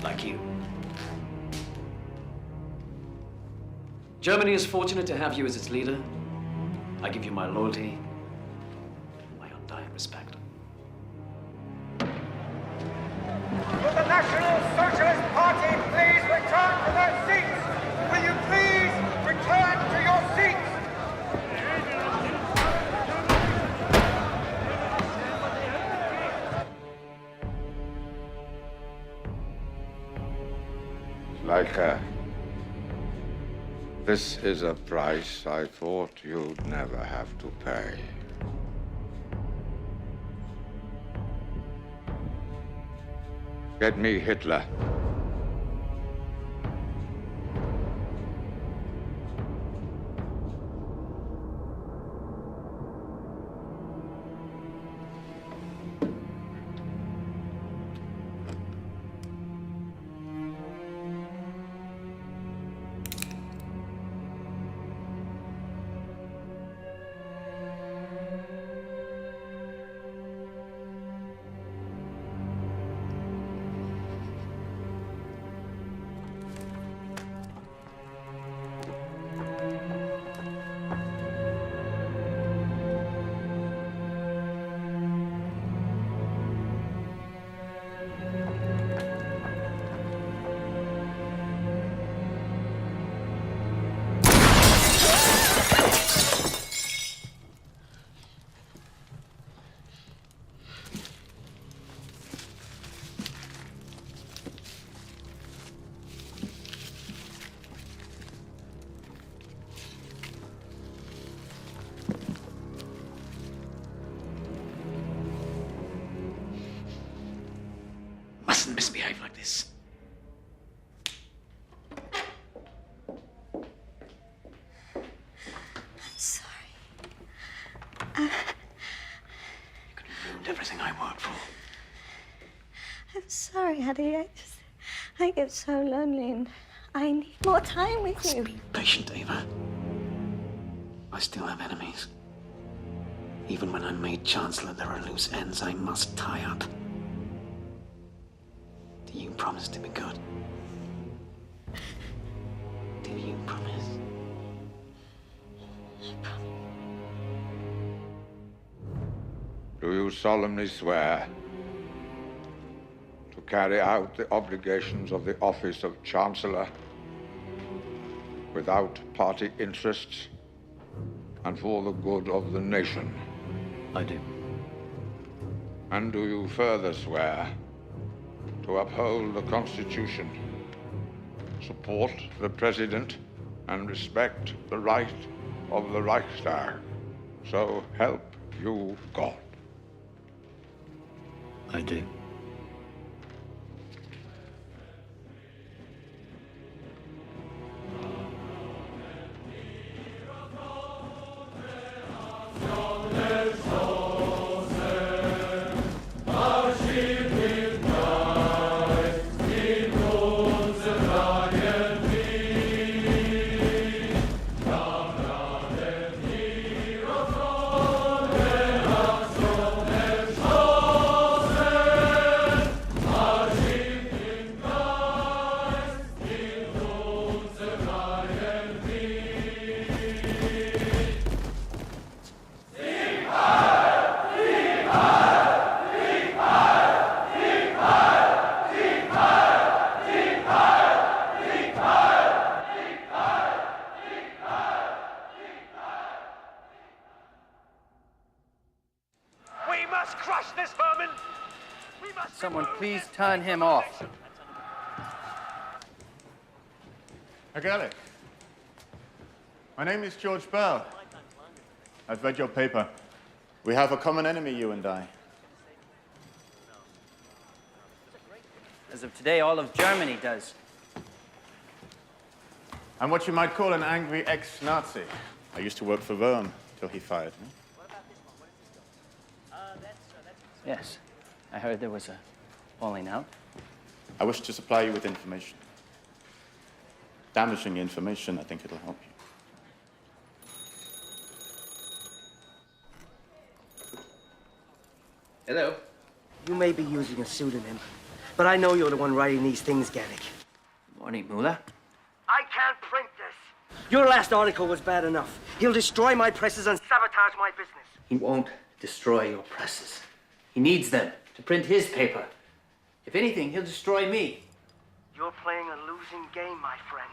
like you. Germany is fortunate to have you as its leader. I give you my loyalty, my undying respect. Will the National Socialist Party please return to their seats? Will you please return to your seats? This is a price I thought you'd never have to pay. Get me Hitler. Mustn't misbehave like this. I'm sorry, Eddie. I get so lonely and I need more time with you. Be patient, Ava. I still have enemies. Even when I'm made Chancellor, there are loose ends I must tie up. Do you promise to be good? Do you promise? Do you solemnly swear to carry out the obligations of the office of Chancellor without party interests and for the good of the nation? I do. And do you further swear to uphold the Constitution, support the President, and respect the right of the Reichstag? So help you God. I do. Someone please turn him off. Agalic, my name is George Bell. I've read your paper. We have a common enemy, you and I. As of today, all of Germany does. I'm what you might call an angry ex-Nazi. I used to work for Rome till he fired me. Yes, I heard there was a falling out. I wish to supply you with information. Damaging information, I think it'll help you. Hello. You may be using a pseudonym, but I know you're the one writing these things, Gannick. Morning, Mullah. I can't print this. Your last article was bad enough. He'll destroy my presses and sabotage my business. He won't destroy your presses. He needs them to print his paper. If anything, he'll destroy me. You're playing a losing game, my friend.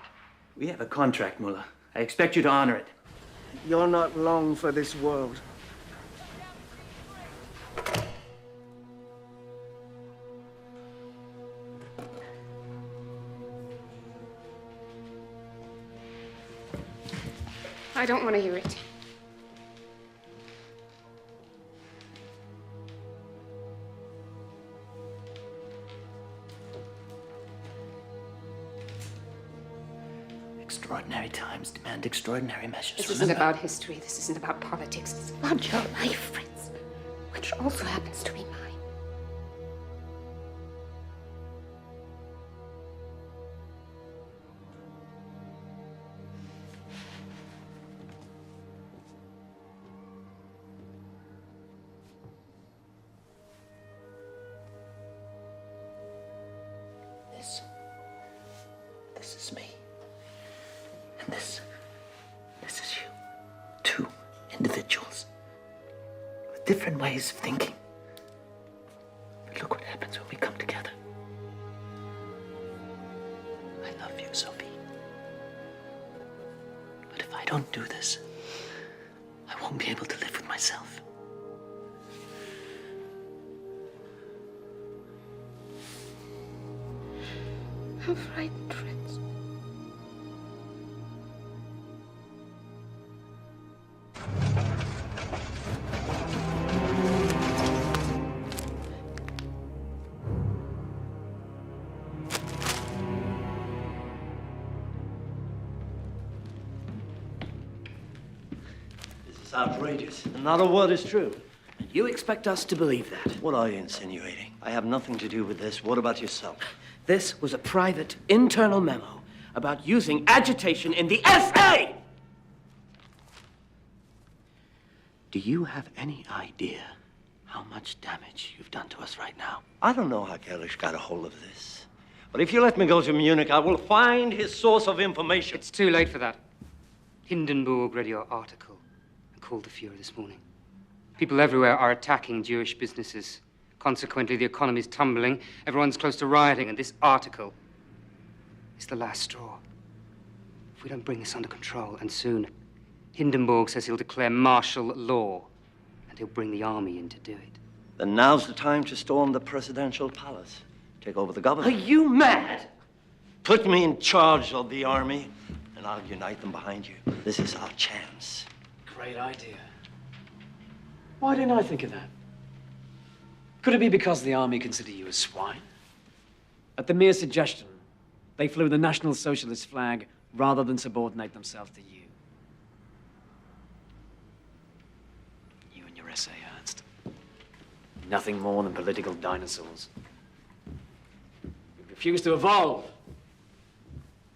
We have a contract, Mullah. I expect you to honor it. You're not long for this world. I don't want to hear it. Extraordinary times demand extraordinary measures. This isn't about history. This isn't about politics. It's about your life, Fritz, which also happens to be mine. This is me. And this is you. Two individuals with different ways of thinking. But look what happens when we come together. I love you, Sophie. But if I don't do this, I won't be able to live with myself. I'm frightened, Fritz. This is outrageous. Not a word is true. And You expect us to believe that? What are you insinuating? I have nothing to do with this. What about yourself? This was a private, internal memo about using agitation in the SA! Do you have any idea how much damage you've done to us right now? I don't know how Gerlich got a hold of this. But if you let me go to Munich, I will find his source of information. It's too late for that. Hindenburg read your article and called the Fuhrer this morning. People everywhere are attacking Jewish businesses. Consequently, the economy's tumbling, everyone's close to rioting, and this article is the last straw. If we don't bring this under control, and soon, Hindenburg says he'll declare martial law, and he'll bring the army in to do it. Then now's the time to storm the presidential palace. Take over the government. Are you mad? Put me in charge of the army, and I'll unite them behind you. This is our chance. Great idea. Why didn't I think of that? Could it be because the army consider you a swine? At the mere suggestion, they flew the National Socialist flag rather than subordinate themselves to you. You and your SA, Ernst. Nothing more than political dinosaurs. You refuse to evolve,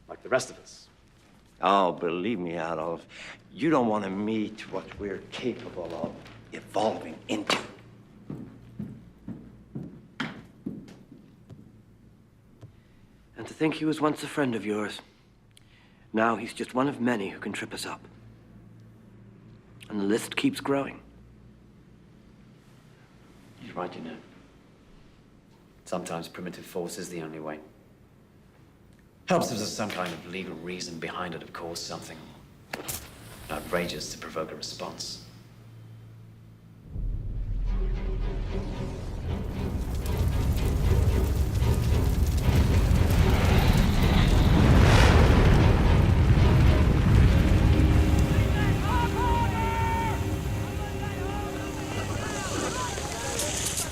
like the rest of us. Oh, believe me, Adolf, you don't want to meet what we're capable of evolving into. And to think he was once a friend of yours. Now he's just one of many who can trip us up. And the list keeps growing. He's right, you know. Sometimes primitive force is the only way. Helps if there's some kind of legal reason behind it, of course, something outrageous to provoke a response.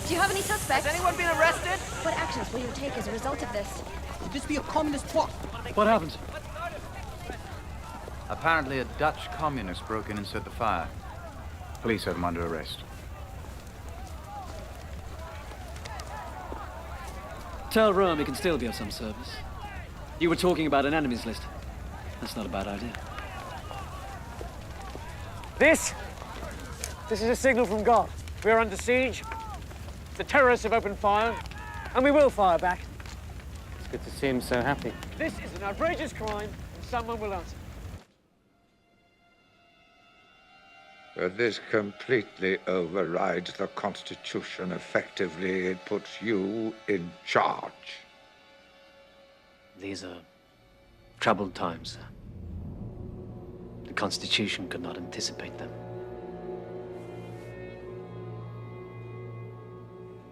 Do you have any suspects? Has anyone been arrested? What actions will you take as a result of this? Could this be a communist plot? What happened? Apparently a Dutch communist broke in and set the fire. Police have him under arrest. Tell Rome he can still be of some service. You were talking about an enemies list. That's not a bad idea. This is a signal from God. We are under siege. The terrorists have opened fire, and we will fire back. It's good to see him so happy. This is an outrageous crime, and someone will answer. But this completely overrides the Constitution. Effectively, it puts you in charge. These are troubled times, sir. The Constitution could not anticipate them.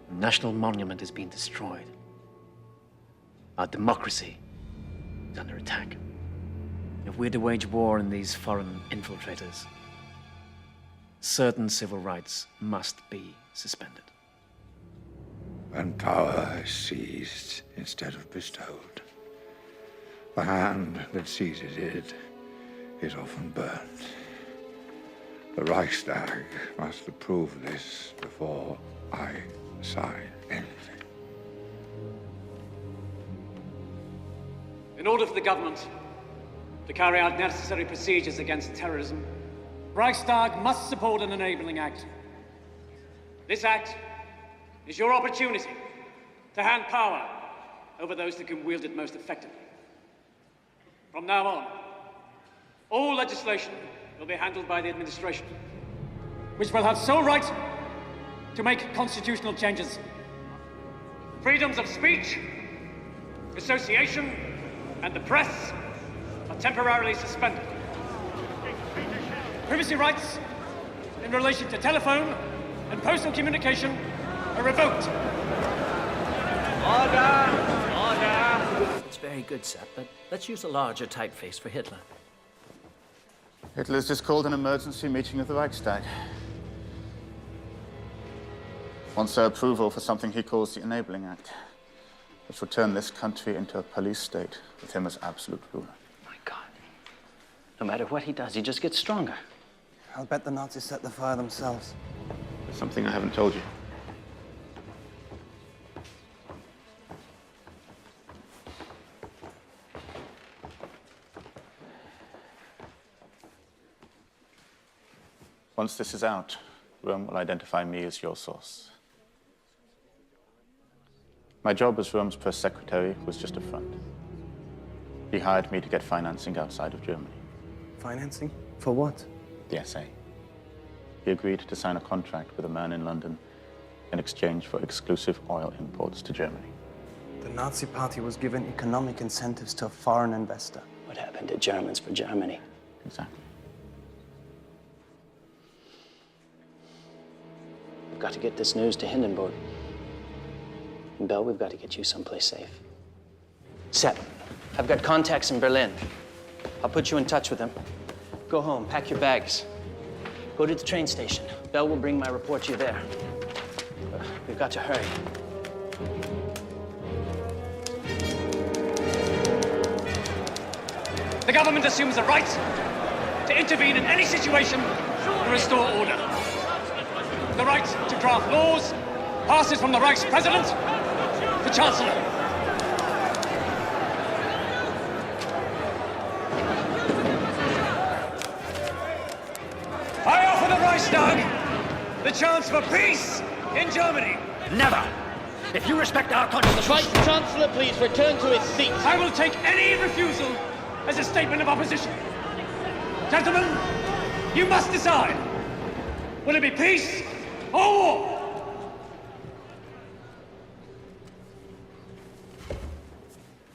The national monument is being destroyed. Our democracy is under attack. If we're to wage war on these foreign infiltrators, certain civil rights must be suspended. When power is seized instead of bestowed, the hand that seizes it is often burnt. The Reichstag must approve this before I sign anything. In order for the government to carry out necessary procedures against terrorism, Reichstag must support an enabling act. This act is your opportunity to hand power over those that can wield it most effectively. From now on, all legislation will be handled by the administration, which will have sole right to make constitutional changes. Freedoms of speech, association, and the press are temporarily suspended. Privacy rights in relation to telephone and postal communication are revoked. Order! It's very good, Sepp, but let's use a larger typeface for Hitler. Hitler's just called an emergency meeting of the Reichstag. Wants their approval for something he calls the Enabling Act, which will turn this country into a police state with him as absolute ruler. My God. No matter what he does, he just gets stronger. I'll bet the Nazis set the fire themselves. Something I haven't told you. Once this is out, Rome will identify me as your source. My job as Rome's press secretary was just a front. He hired me to get financing outside of Germany. Financing? For what? The SA. He agreed to sign a contract with a man in London in exchange for exclusive oil imports to Germany. The Nazi Party was given economic incentives to a foreign investor. What happened to Germans for Germany? Exactly. We've got to get this news to Hindenburg. And Bell, we've got to get you someplace safe. Set. I've got contacts in Berlin. I'll put you in touch with them. Go home, pack your bags. Go to the train station. Bell will bring my report to you there. We've got to hurry. The government assumes the right to intervene in any situation to restore order. The right to draft laws passes from the Reich's president to chancellor. I offer the Reichstag the chance for peace in Germany. Never! If you respect our constitution... Vice Chancellor, please return to his seat. I will take any refusal as a statement of opposition. Gentlemen, you must decide. Will it be peace or war?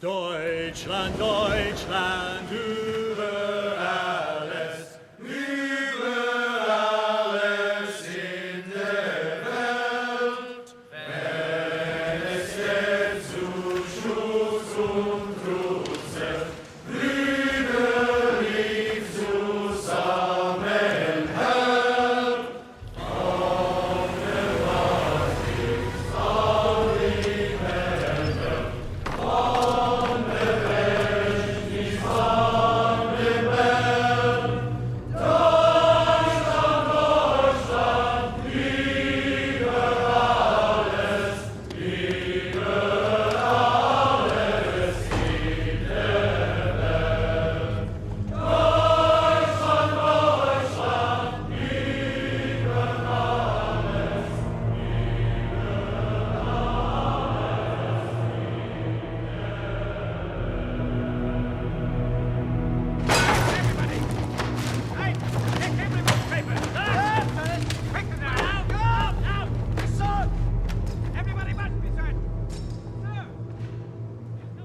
Deutschland, Deutschland, über alles, über alles in der Welt. Wenn es geht zu Schutz und Trutze, Brüderlich zusammenhält. Ohne was ist all die Welt.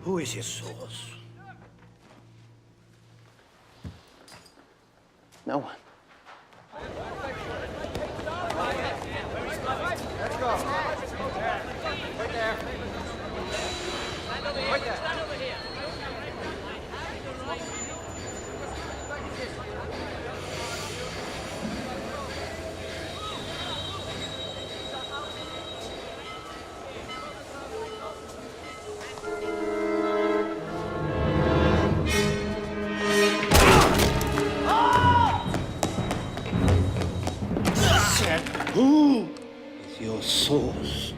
Who is your source? No one. Let's go. Right there. Right there. Stand over here. Who is your source?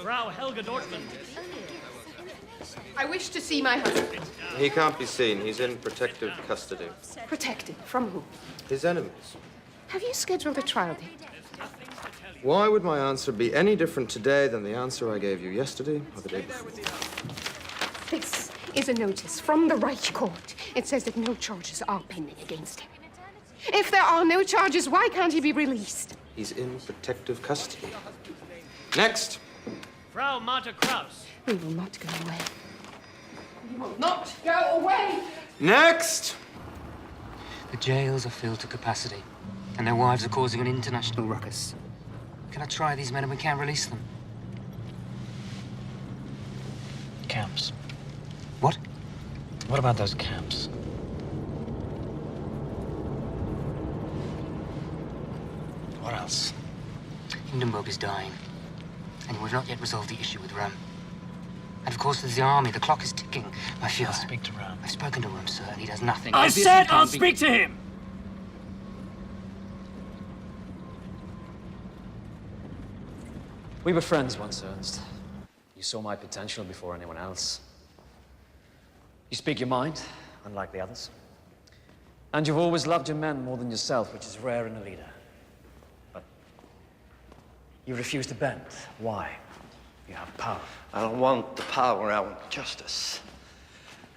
Frau Helga Dortmund. I wish to see my husband. He can't be seen. He's in protective custody. Protected from who? His enemies. Have you scheduled a trial date? Why would my answer be any different today than the answer I gave you yesterday or the day before? This is a notice from the Reich Court. It says that no charges are pending against him. If there are no charges, why can't he be released? He's in protective custody. Next. Frau Marta Kraus. We will not go away. We will not go away! Next! The jails are filled to capacity, and their wives are causing an international ruckus. Can I try these men and we can't release them? Camps. What? What about those camps? What else? Hindenburg is dying, and we've not yet resolved the issue with Rome. And of course there's the army. The clock is ticking. My Führer. I'll speak to Rome. I've spoken to Rome, sir, and he does nothing. I said I'll speak to him! We were friends once, Ernst. You saw my potential before anyone else. You speak your mind, unlike the others. And you've always loved your men more than yourself, which is rare in a leader. But you refuse to bend. Why? You have power. I don't want the power, I want justice.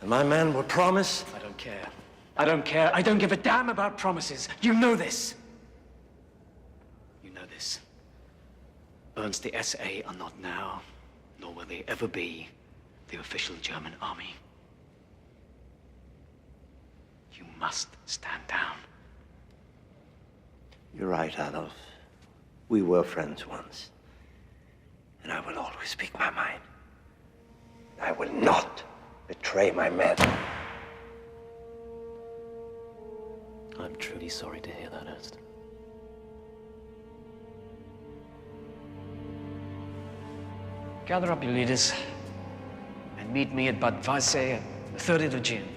And my men will promise. I don't care. I don't care. I don't give a damn about promises. You know this. You know this. Ernst, the SA are not now, nor will they ever be, the official German army. You must stand down. You're right, Adolf. We were friends once. And I will always speak my mind. I will not betray my men. I'm truly sorry to hear that, Ernst. Gather up your leaders and meet me at Bad Weisse on the 30th of June.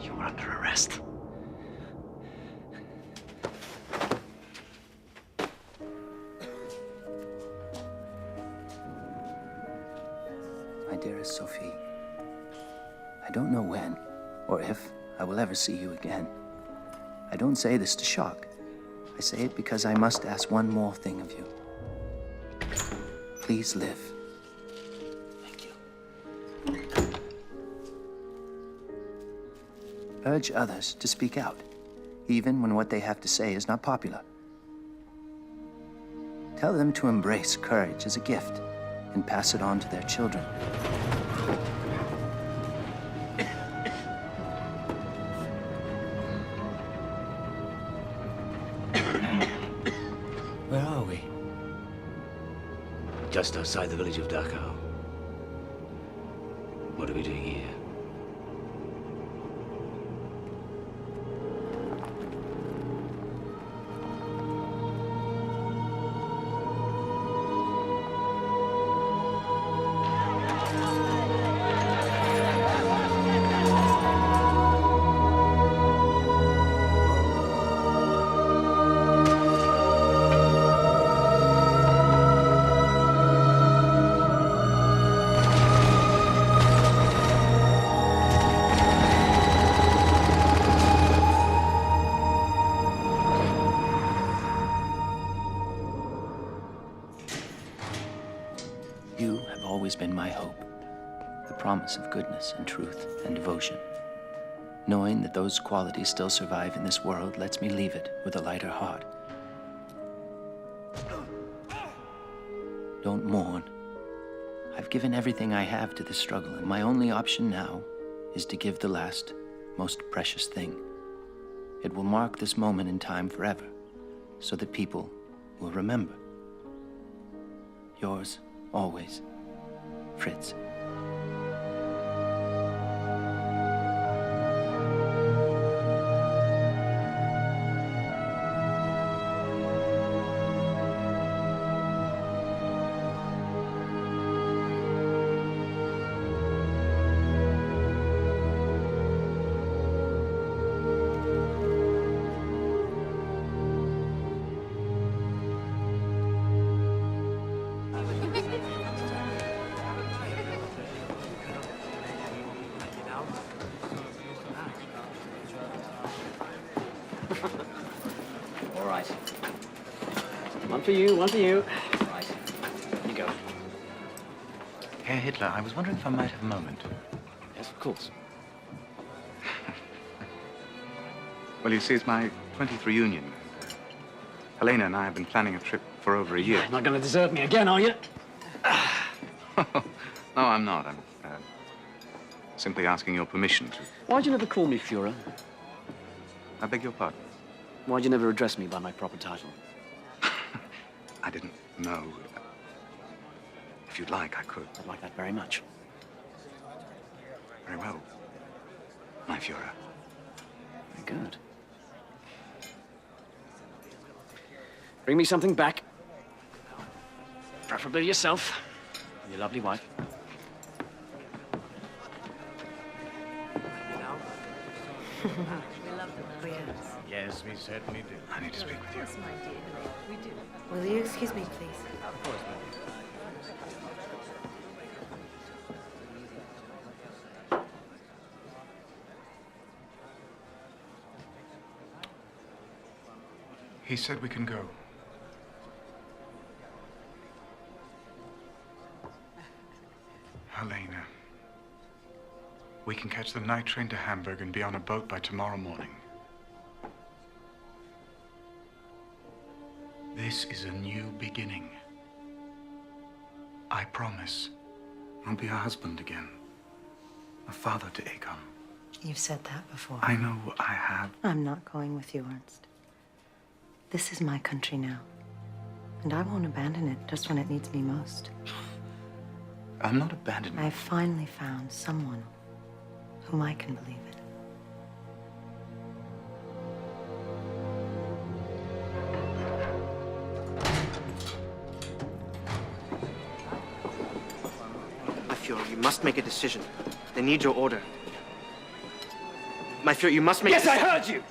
You're under arrest. My dearest Sophie, I don't know when or if I will ever see you again. I don't say this to shock. I say it because I must ask one more thing of you. Please live. Urge others to speak out, even when what they have to say is not popular. Tell them to embrace courage as a gift and pass it on to their children. Where are we? Just outside the village of Dachau. What are we doing here? You have always been my hope, the promise of goodness and truth and devotion. Knowing that those qualities still survive in this world lets me leave it with a lighter heart. Don't mourn. I've given everything I have to this struggle, and my only option now is to give the last, most precious thing. It will mark this moment in time forever, so that people will remember. Yours, always, Fritz. One for you, one for you. Right. You go. Herr Hitler, I was wondering if I might have a moment. Yes, of course. Well, you see, it's my 20th reunion. Helena and I have been planning a trip for over a year. You're not going to desert me again, are you? No, I'm not. I'm simply asking your permission to... Why'd you never call me Führer? I beg your pardon? Why'd you never address me by my proper title? I didn't know. If you'd like, I could. I'd like that very much. Very well, my Führer. Very good. Bring me something back. Preferably yourself. And your lovely wife. Yes, we certainly do. I need to speak with you. Yes, my dear. We do. Will you excuse me, please? Of course, my dear. He said we can go. Helena. We can catch the night train to Hamburg and be on a boat by tomorrow morning. This is a new beginning. I promise I'll be a husband again. A father to Acon. You've said that before. I know I have. I'm not going with you, Ernst. This is my country now. And I won't abandon it just when it needs me most. I'm not abandoning it. I've finally found someone whom I can believe in. My Führer, you must make a decision. They need your order. My Führer, you must make... Yes, I heard you!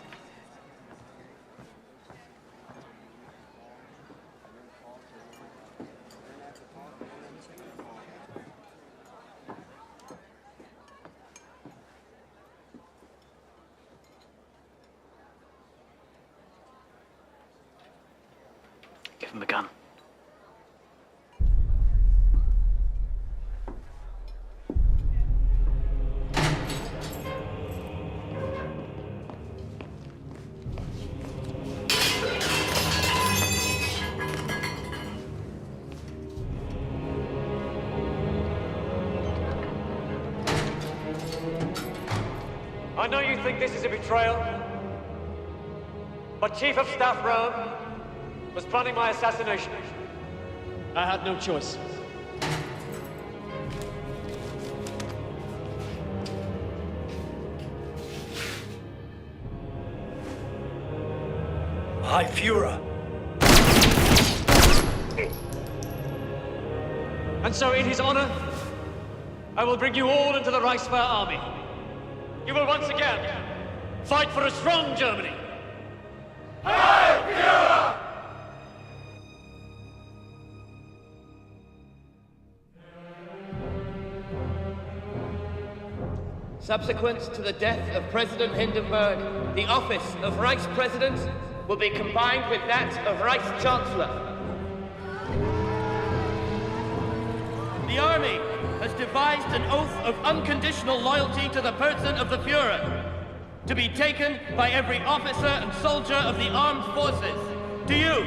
Give him the gun. I know you think this is a betrayal, but Chief of Staff Rome was planning my assassination. I had no choice. My Führer. And so, in his honor, I will bring you all into the Reichswehr army. You will once again fight for a strong Germany. Subsequent to the death of President Hindenburg, the office of Reichspräsident will be combined with that of Reichschancellor. The army has devised an oath of unconditional loyalty to the person of the Führer, to be taken by every officer and soldier of the armed forces. Do you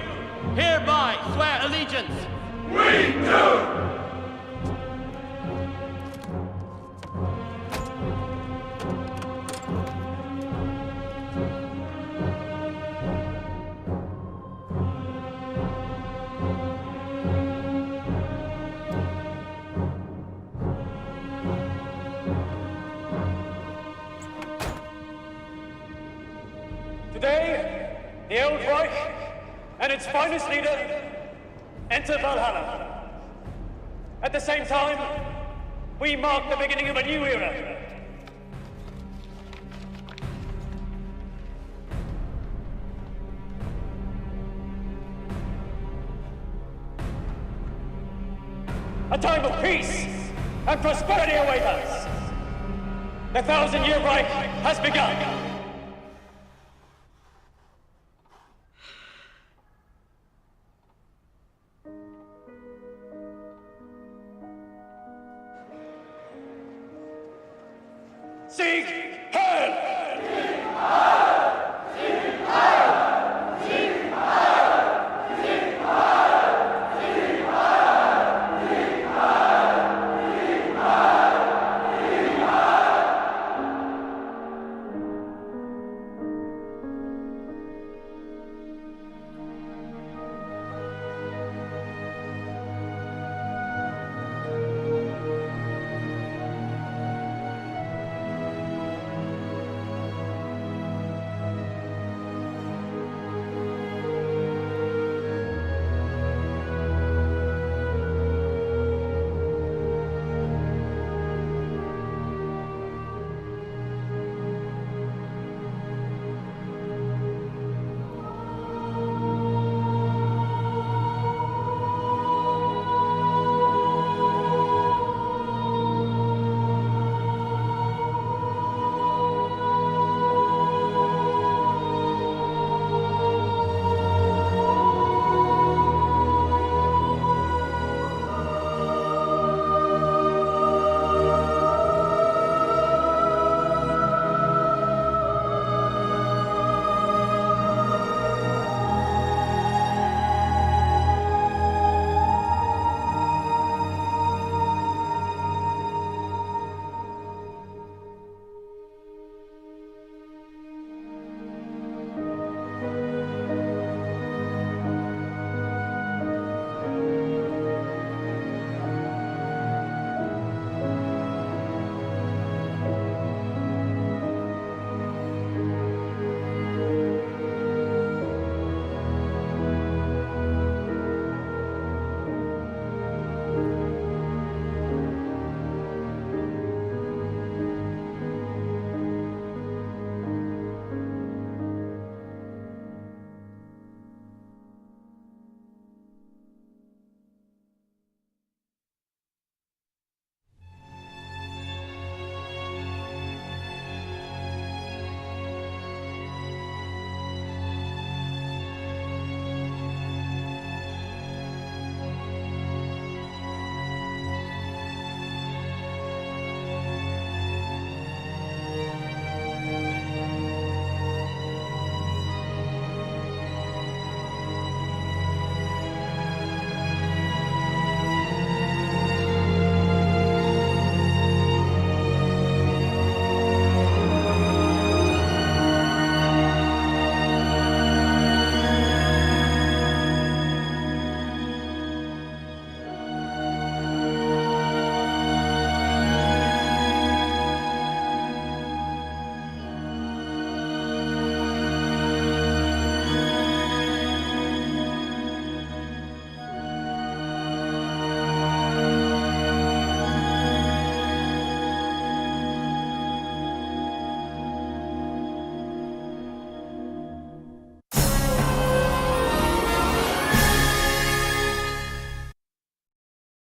hereby swear allegiance? We do! Today, the old Reich and its finest leader enter Valhalla. At the same time, we mark the beginning of a new era. A time of peace and prosperity await us. The 1,000-year Reich has begun. Sieg!